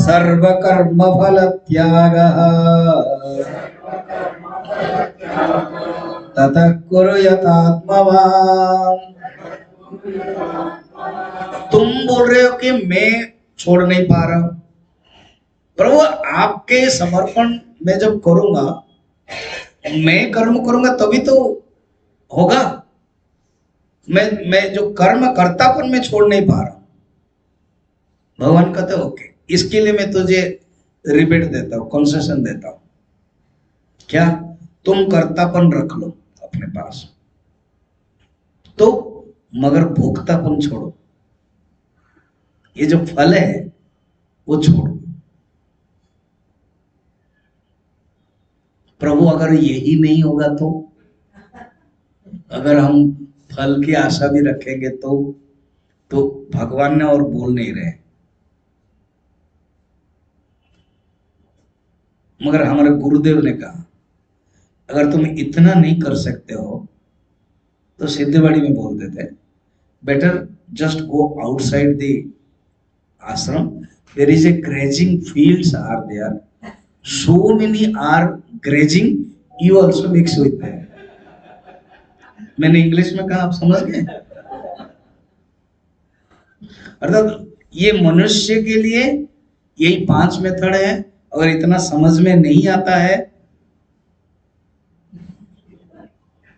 सर्वकर्मफलत्यागः ततः कुरु यथात्मवान्। तुम बोल रहे हो कि मैं छोड़ नहीं पा रहा हूं, प्रभु आपके समर्पण में जब करूंगा, मैं कर्म करूंगा तभी तो होगा। मैं जो कर्म कर्तापन में छोड़ नहीं पा रहा हूं। भगवान कहते ओके, इसके लिए मैं तुझे रिबेट देता हूं, कंसेशन देता हूं। क्या? तुम कर्तापन रख लो अपने पास, तो मगर भोक्तापन छोड़ो, ये जो फल है वो छोड़ो। प्रभु अगर यही नहीं होगा तो, अगर हम फल की आशा भी रखेंगे तो भगवान ने और बोल नहीं रहे, मगर हमारे गुरुदेव ने कहा अगर तुम इतना नहीं कर सकते हो तो सिद्धवाड़ी में बोलते थे better just go outside the ashram, there is a grazing fields are there, so many are grazing, you also mix with them। मैंने इंग्लिश में कहा, आप समझ गए? अर्थात ये मनुष्य के लिए यही 5 मेथड है, अगर इतना समझ में नहीं आता है,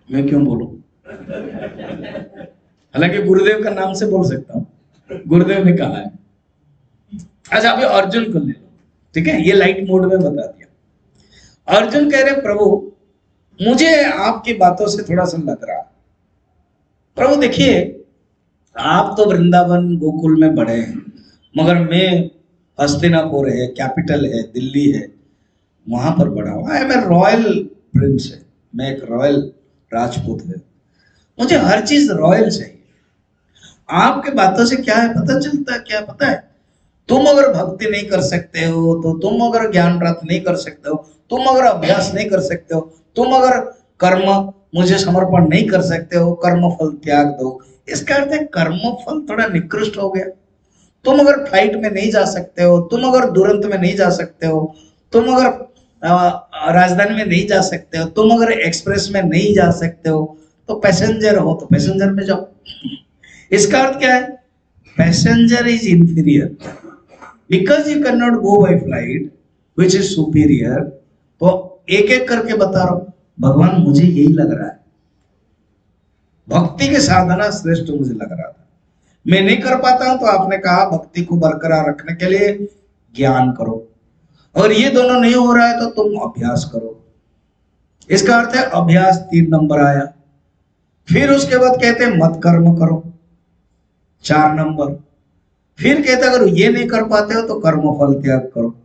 मैं क्यों बोलूं? हालांकि गुरुदेव का नाम से बोल सकता हूं, गुरुदेव ने कहा है। अच्छा अभी अर्जुन को ले लो, ठीक है, ये लाइट मोड में बता दिया। अर्जुन कह रहे प्रभु मुझे आपकी बातों से थोड़ा सा लग रहा, प्रभु देखिए आप तो वृंदावन गोकुल में बड़े हैं, मगर मैं हस्तिनापुर है, कैपिटल है, दिल्ली है, वहां पर बड़ा हुआ है, मैं रॉयल प्रिंस है, मैं एक रॉयल राजपूत है, मुझे हर चीज रॉयल चाहिए। आपके बातों से क्या है पता चलता है, क्या पता है? तुम अगर भक्ति नहीं कर सकते हो, तो तुम अगर ज्ञान प्राप्त नहीं कर सकते हो, तुम अगर अभ्यास नहीं कर सकते हो, तुम अगर कर्म मुझे समर्पण नहीं कर सकते हो, कर्म फल त्याग दो। इसका अर्थ है कर्म फल थोड़ा निकृष्ट हो गया। तुम अगर फ्लाइट में नहीं जा सकते हो, तुम अगर दुरंत में नहीं जा सकते हो, तुम अगर राजधानी में नहीं जा सकते हो, तुम अगर एक्सप्रेस में नहीं जा सकते हो, तो पैसेंजर हो तो पैसेंजर में जाओ। इसका अर्थ क्या है? Passenger is inferior because you can not go by flight which is superior. तो एक एक करके बता रहा हूं, भगवान मुझे यही लग रहा है, भक्ति के साधना श्रेष्ठ मुझे लग रहा था, मैं नहीं कर पाता हूं, तो आपने कहा भक्ति को बरकरार रखने के लिए ज्ञान करो, और ये दोनों नहीं हो रहा है तो तुम अभ्यास करो। इसका अर्थ है अभ्यास 3 नंबर आया। फिर उसके बाद कहते हैं मत कर्म करो, 4 नंबर। फिर कहते अगर ये नहीं कर पाते हो तो कर्म फल त्याग करो।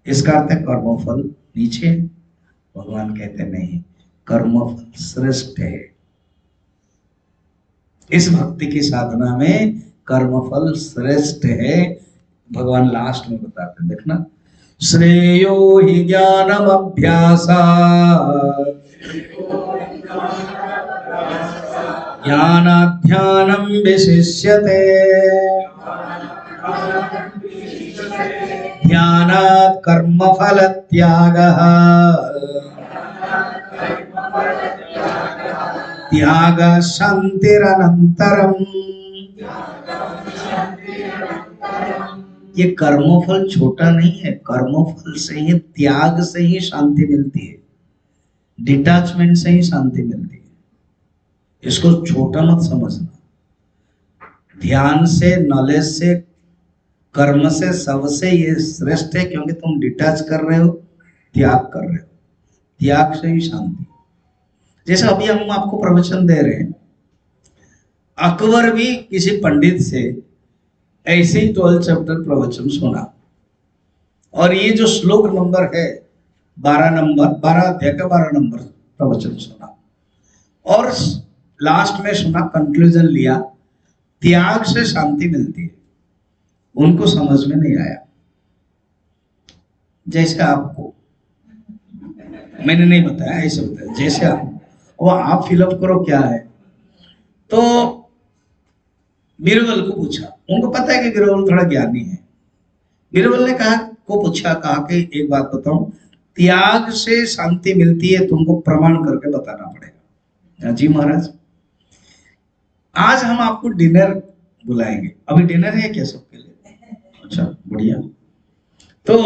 इसका अर्थ है कर्म फल नीचे है। भगवान कहते नहीं, कर्मफल श्रेष्ठ है। इस भक्ति की साधना में कर्मफल श्रेष्ठ है। भगवान लास्ट में बताते हैं, देखना, श्रेयो हि ज्ञानम अभ्यासात् ज्ञानाध्यानम विशिष्यते ध्यानात् कर्मफल त्यागः त्याग शांतिरनंतरम। ये कर्मफल छोटा नहीं है, कर्मफल से ही, त्याग से ही शांति मिलती है, डिटैचमेंट से ही शांति मिलती है। इसको छोटा मत समझना। ध्यान से, नॉलेज से, कर्म से, सबसे ये श्रेष्ठ है, क्योंकि तुम डिटैच कर रहे हो, त्याग कर रहे हो। त्याग से ही शांति। जैसे अभी हम आपको प्रवचन दे रहे हैं, अकबर भी किसी पंडित से ऐसे ही 12 चैप्टर प्रवचन सुना, और ये जो श्लोक नंबर है 12 अध्याय का 12 नंबर प्रवचन सुना, और लास्ट में सुना, कंक्लूजन लिया, त्याग से शांति मिलती है। उनको समझ में नहीं आया। जैसे आपको मैंने नहीं बताया, ऐसे बताया, जैसे आप फिलअप करो क्या है। तो बीरबल को पूछा, उनको पता है कि बीरबल थोड़ा ज्ञानी है। बीरबल ने कहा कि एक बात बताऊं, त्याग से शांति मिलती है, तुमको प्रमाण करके बताना पड़ेगा। जी महाराज, आज हम आपको डिनर बुलाएंगे। अभी डिनर है क्या सबके लिए? अच्छा, बढ़िया। तो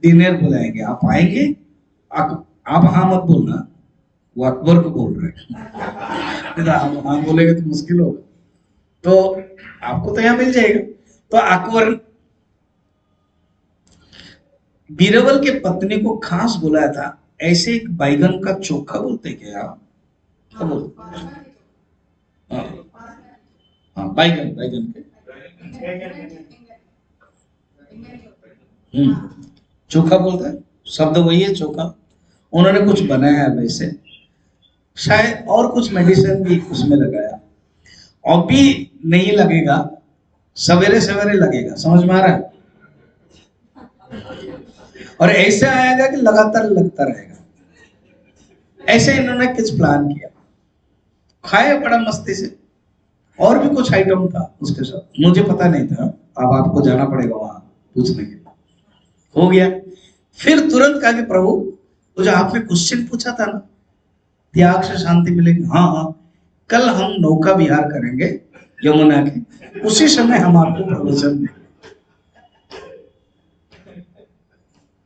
डिनर बुलाएंगे, आप आएंगे? आप हाँ मत बोलना, वो अकबर को बोल रहे हैं। आप हाँ बोलेंगे तो मुश्किल होगा। तो आपको तो यहाँ मिल जाएगा। तो अकबर बीरबल के पत्नी को खास बुलाया था। ऐसे एक बैगन का चोखा बोलते क्या आप? क्या बोलते? हाँ, बैगन के चोखा बोलते हैं, शब्द वही है, चोखा। उन्होंने कुछ बनाया है वैसे, शायद और कुछ मेडिसिन भी उसमें लगाया। अभी नहीं लगेगा, सवेरे सवेरे लगेगा, समझ में आ रहा है? और ऐसे आएगा कि लगातार लगता रहेगा। ऐसे इन्होंने कुछ प्लान किया, खाए बड़ा मस्ती से। और भी कुछ आइटम था उसके साथ, मुझे पता नहीं था, अब आपको जाना पड़ेगा वहां पूछने के लिए। हो गया। फिर तुरंत कहा कि प्रभु, वो जो आपने क्वेश्चन पूछा था ना, त्याग से शांति मिलेगी, हाँ हाँ, कल हम नौका विहार करेंगे यमुना के, उसी समय हम आपको प्रवचन देंगे।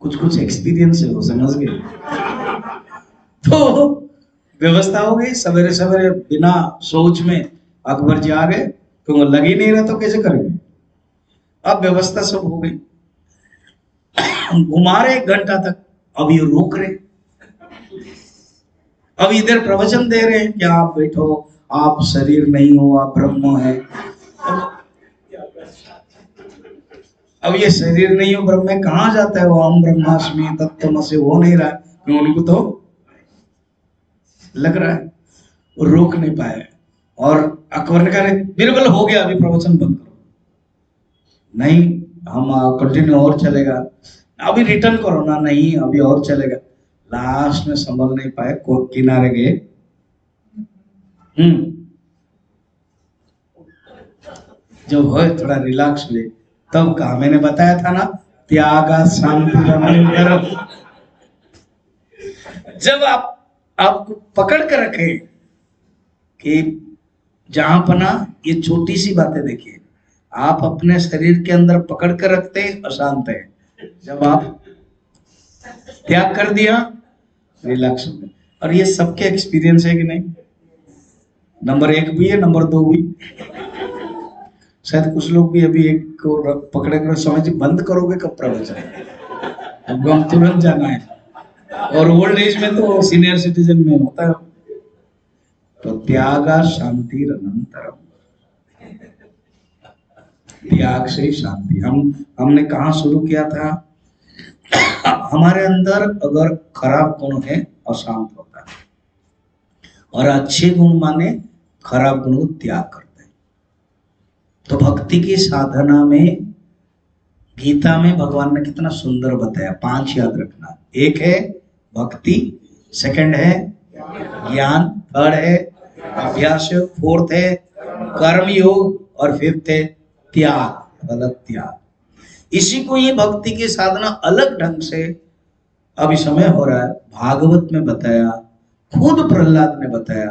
कुछ कुछ एक्सपीरियंस है वो, समझ गए? तो व्यवस्था हो गई। सवेरे सवेरे बिना सोच में अकबर जी आ गए, तो लग ही नहीं रहा तो कैसे करेंगे। अब व्यवस्था सब हो गई, घुमा रहे 1 घंटा तक, अब ये रोक रहे। अब इधर प्रवचन दे रहे हैं कि आप बैठो, आप शरीर नहीं हो, आप ब्रह्म है। अब ये शरीर नहीं हो, ब्रह्म में कहां जाता है वो? हम ब्रह्मास्मि तत्त्वमसि हो नहीं रहा है। उनको तो लग रहा है, वो रोक नहीं पाए। और अकबर ने कहा, बिल्कुल हो गया, अभी प्रवचन बंद करो। नहीं, हम कंटिन्यू और चलेगा। अभी रिटर्न करो ना। नहीं, अभी और चलेगा। लास्ट में संभल नहीं पाए, को किनारे गए। जब हो थोड़ा रिलैक्स हुए, तब कहा, मैंने बताया था ना, त्यागा शांति। जब आपको पकड़ कर रखे कि जहां पना, ये छोटी सी बातें देखिए, आप अपने शरीर के अंदर पकड़ कर रखते हैं, अशांत है। जब आप त्याग कर दिया, रिलैक्स हो गए। और ये सबके एक्सपीरियंस है कि नहीं? नंबर 1 भी है, नंबर 2 भी। शायद कुछ लोग भी अभी एक को पकड़े कर समझ, बंद करोगे कब प्रवचन? अब हम तुरंत जाना है। और ओल्ड एज में तो सीनियर सिटीजन में होता है। तो त्यागा शांति अनंतरम, त्याग से शांति। हमने कहा शुरू किया था? हमारे अंदर अगर खराब गुण है अशांत होता है, और अच्छे गुण माने खराब गुण को त्याग करते हैं। तो भक्ति की साधना में गीता में भगवान ने कितना सुंदर बताया, 5 याद रखना। एक है भक्ति, सेकंड है ज्ञान, थर्ड है अभ्यास, फोर्थ है कर्म योग, और फिफ्थ है त्याग, गलत त्याग। इसी को ये भक्ति की साधना अलग ढंग से अभी समय हो रहा है, भागवत में बताया, खुद प्रहलाद ने बताया।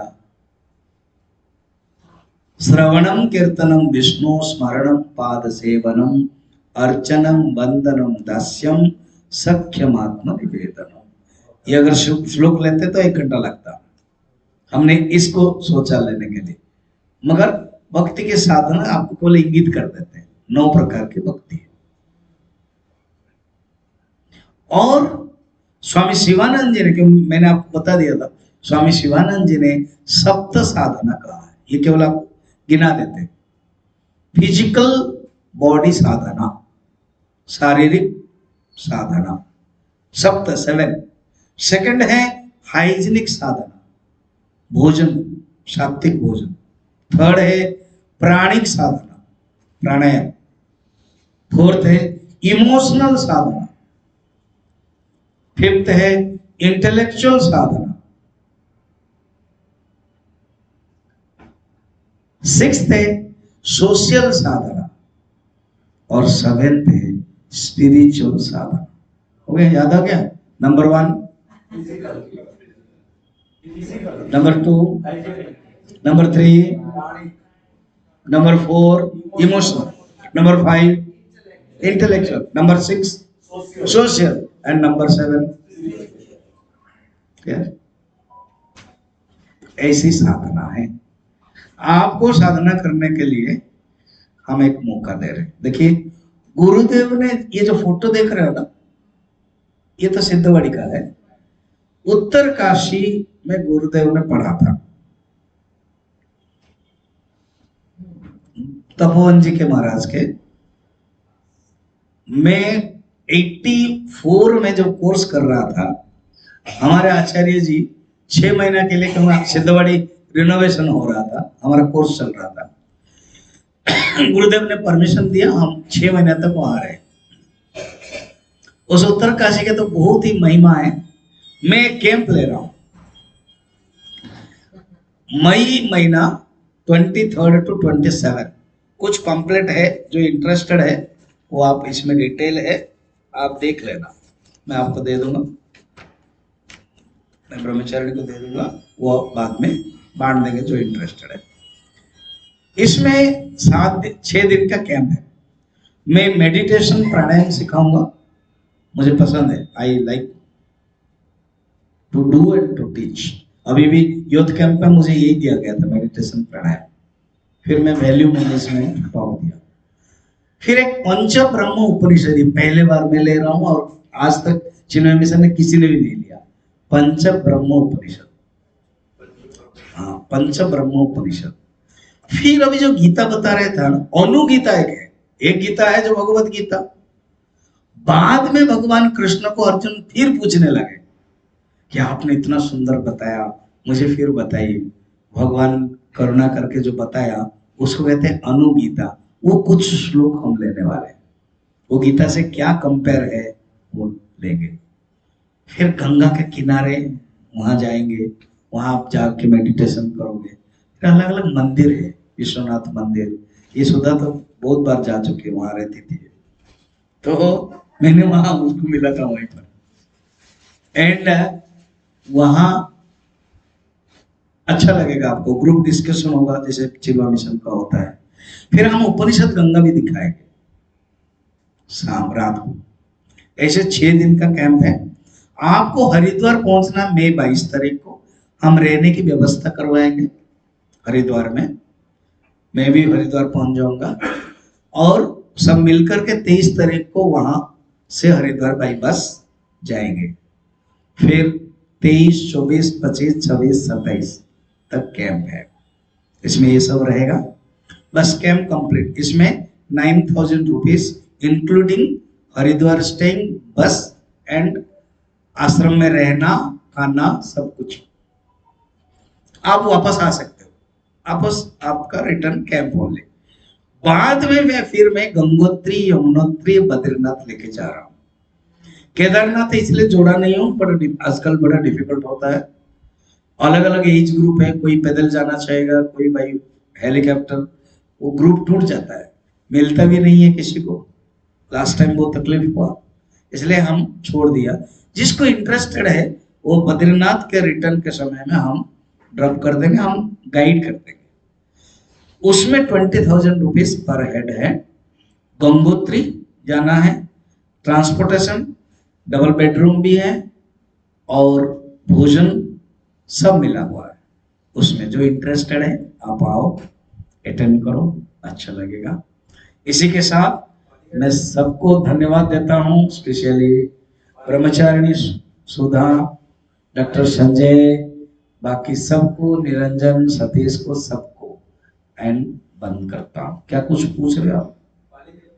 श्रवणम कीर्तनम विष्णु स्मरणम पाद सेवनम अर्चनम वंदनम दास्यम सख्यमात्म निवेदनम। ये अगर श्लोक लेते तो 1 घंटा लगता, हमने इसको सोचा लेने के लिए। मगर भक्ति के साधना आपको केवल इंगित कर देते हैं, 9 प्रकार की भक्ति है। और स्वामी शिवानंद जी ने, क्यों मैंने आपको बता दिया था, स्वामी शिवानंद जी ने सप्त साधना कहा है। ये केवल आपको गिना देते हैं। फिजिकल बॉडी साधना, शारीरिक साधना, सप्त 7। सेकंड है हाइजीनिक साधना, भोजन, सात्विक भोजन। थर्ड है प्राणिक साधना, प्राणायाम। फोर्थ है इमोशनल साधना। फिफ्थ है इंटेलेक्चुअल साधना। सिक्स्थ है सोशल साधना, और सेवेंथ है स्पिरिचुअल साधना। हो गया, याद आ गया? Number 1, number 2, number 3, number 4 emotional, number 5 intellectual, number 6 social, and number 7 ऐसी साधना है। आपको साधना करने के लिए हम एक मौका दे रहे हैं। देखिए, गुरुदेव ने, ये जो फोटो देख रहे हो ना, ये तो सिद्धवाड़ी का है। उत्तर काशी में गुरुदेव ने पढ़ा था, तपोवन जी के महाराज के। मैं 84 में जब कोर्स कर रहा था, हमारे आचार्य जी 6 महीना के लिए, क्योंकि सिद्धवाड़ी रिनोवेशन हो रहा था, हमारा कोर्स चल रहा था, गुरुदेव ने परमिशन दिया, हम 6 महीने तक वहां रहे। उस उत्तर काशी के तो बहुत ही महिमा है। मैं एक कैंप ले रहा हूं मई महीना 23 to 27। कुछ पंपलेट है, जो इंटरेस्टेड है वो आप, इसमें डिटेल है, आप देख लेना। मैं आपको दे दूंगा, मैं ब्रह्मचारिणी को दे दूंगा, वो बाद में बांट देंगे जो इंटरेस्टेड है। इसमें 6 दिन का कैंप है। मैं मेडिटेशन प्राणायाम सिखाऊंगा, मुझे पसंद है, I like to do and to teach. अभी भी यूथ कैंप में मुझे यही दिया गया था, मेडिटेशन प्राणायाम। फिर मैं वैल्यू मैनेजमेंट टॉप दिया। फिर एक पंच ब्रह्म उपनिषद, पहले बार मैं ले रहा हूं, और आज तक चिन्मय मिशन ने किसी ने भी नहीं लिया। पंच ब्रह्म उपनिषद, हाँ, पंच ब्रह्म उपनिषद। फिर अभी जो गीता बता रहे थे ना, अनुगीता एक है, एक गीता है जो भगवत गीता। बाद में भगवान कृष्ण को अर्जुन फिर पूछने लगे कि आपने इतना सुंदर बताया, मुझे फिर बताइए। भगवान करुणा करके जो बताया उसको कहते हैं अनुगीता। वो कुछ श्लोक हम लेने वाले हैं, वो गीता से क्या कंपेयर है वो लेंगे। फिर गंगा के किनारे वहां जाएंगे, वहां आप जाके मेडिटेशन करोगे। फिर अलग अलग मंदिर है, विश्वनाथ मंदिर, ये सुधा तो बहुत बार जा चुके, वहां रहती थी, तो मैंने वहां उसको मिला था वहीं पर। एंड वहां अच्छा लगेगा आपको, ग्रुप डिस्कशन होगा जैसे चिल्वा मिशन का होता है। फिर हम उपनिषद गंगा भी दिखाएंगे शाम रात को। ऐसे 6 दिन का कैंप है। आपको हरिद्वार पहुंचना मई 22 तारीख को, हम रहने की व्यवस्था करवाएंगे हरिद्वार में। मैं भी हरिद्वार पहुंच जाऊंगा, और सब मिलकर के 23 तारीख को वहां से हरिद्वार बाई बस जाएंगे। फिर 23, 24, 25, 26, 27 तक कैंप है। इसमें ये सब रहेगा, बस कैंप कंप्लीट। इसमें 9,000 रुपीज इंक्लूडिंग हरिद्वार स्टेइंग, बस एंड आश्रम में रहना, खाना, सब कुछ। आप वापस आ सकते हो, वापस आपका रिटर्न कैंप हो ले। बाद में मैं गंगोत्री, यमुनोत्री, बद्रीनाथ लेके जा रहा हूँ। केदारनाथ इसलिए जोड़ा नहीं हूँ, पर आजकल बड़ा डिफिकल्ट होता है। अलग अलग एज ग्रुप है, कोई पैदल जाना चाहेगा, कोई भाई हेलीकॉप्टर, वो ग्रुप टूट जाता है, मिलता भी नहीं है किसी को। लास्ट टाइम बहुत तकलीफ हुआ, इसलिए हम छोड़ दिया। जिसको इंटरेस्टेड है वो बद्रीनाथ के रिटर्न के समय में हम ड्रॉप कर देंगे, हम गाइड कर देंगे। उसमें 20,000 रुपीज पर हेड है। गंगोत्री जाना है, ट्रांसपोर्टेशन, डबल बेडरूम भी है और भोजन सब मिला हुआ है उसमें। जो इंटरेस्टेड है आप आओ, अटेंड करो, अच्छा लगेगा। इसी के साथ मैं सबको धन्यवाद देता हूँ, स्पेशली ब्रह्मचारिणी सुधा, डॉक्टर संजय, बाकी सबको, निरंजन, सतीश को, सबको एंड बंद करता हूँ। क्या कुछ पूछ रहे हो आप?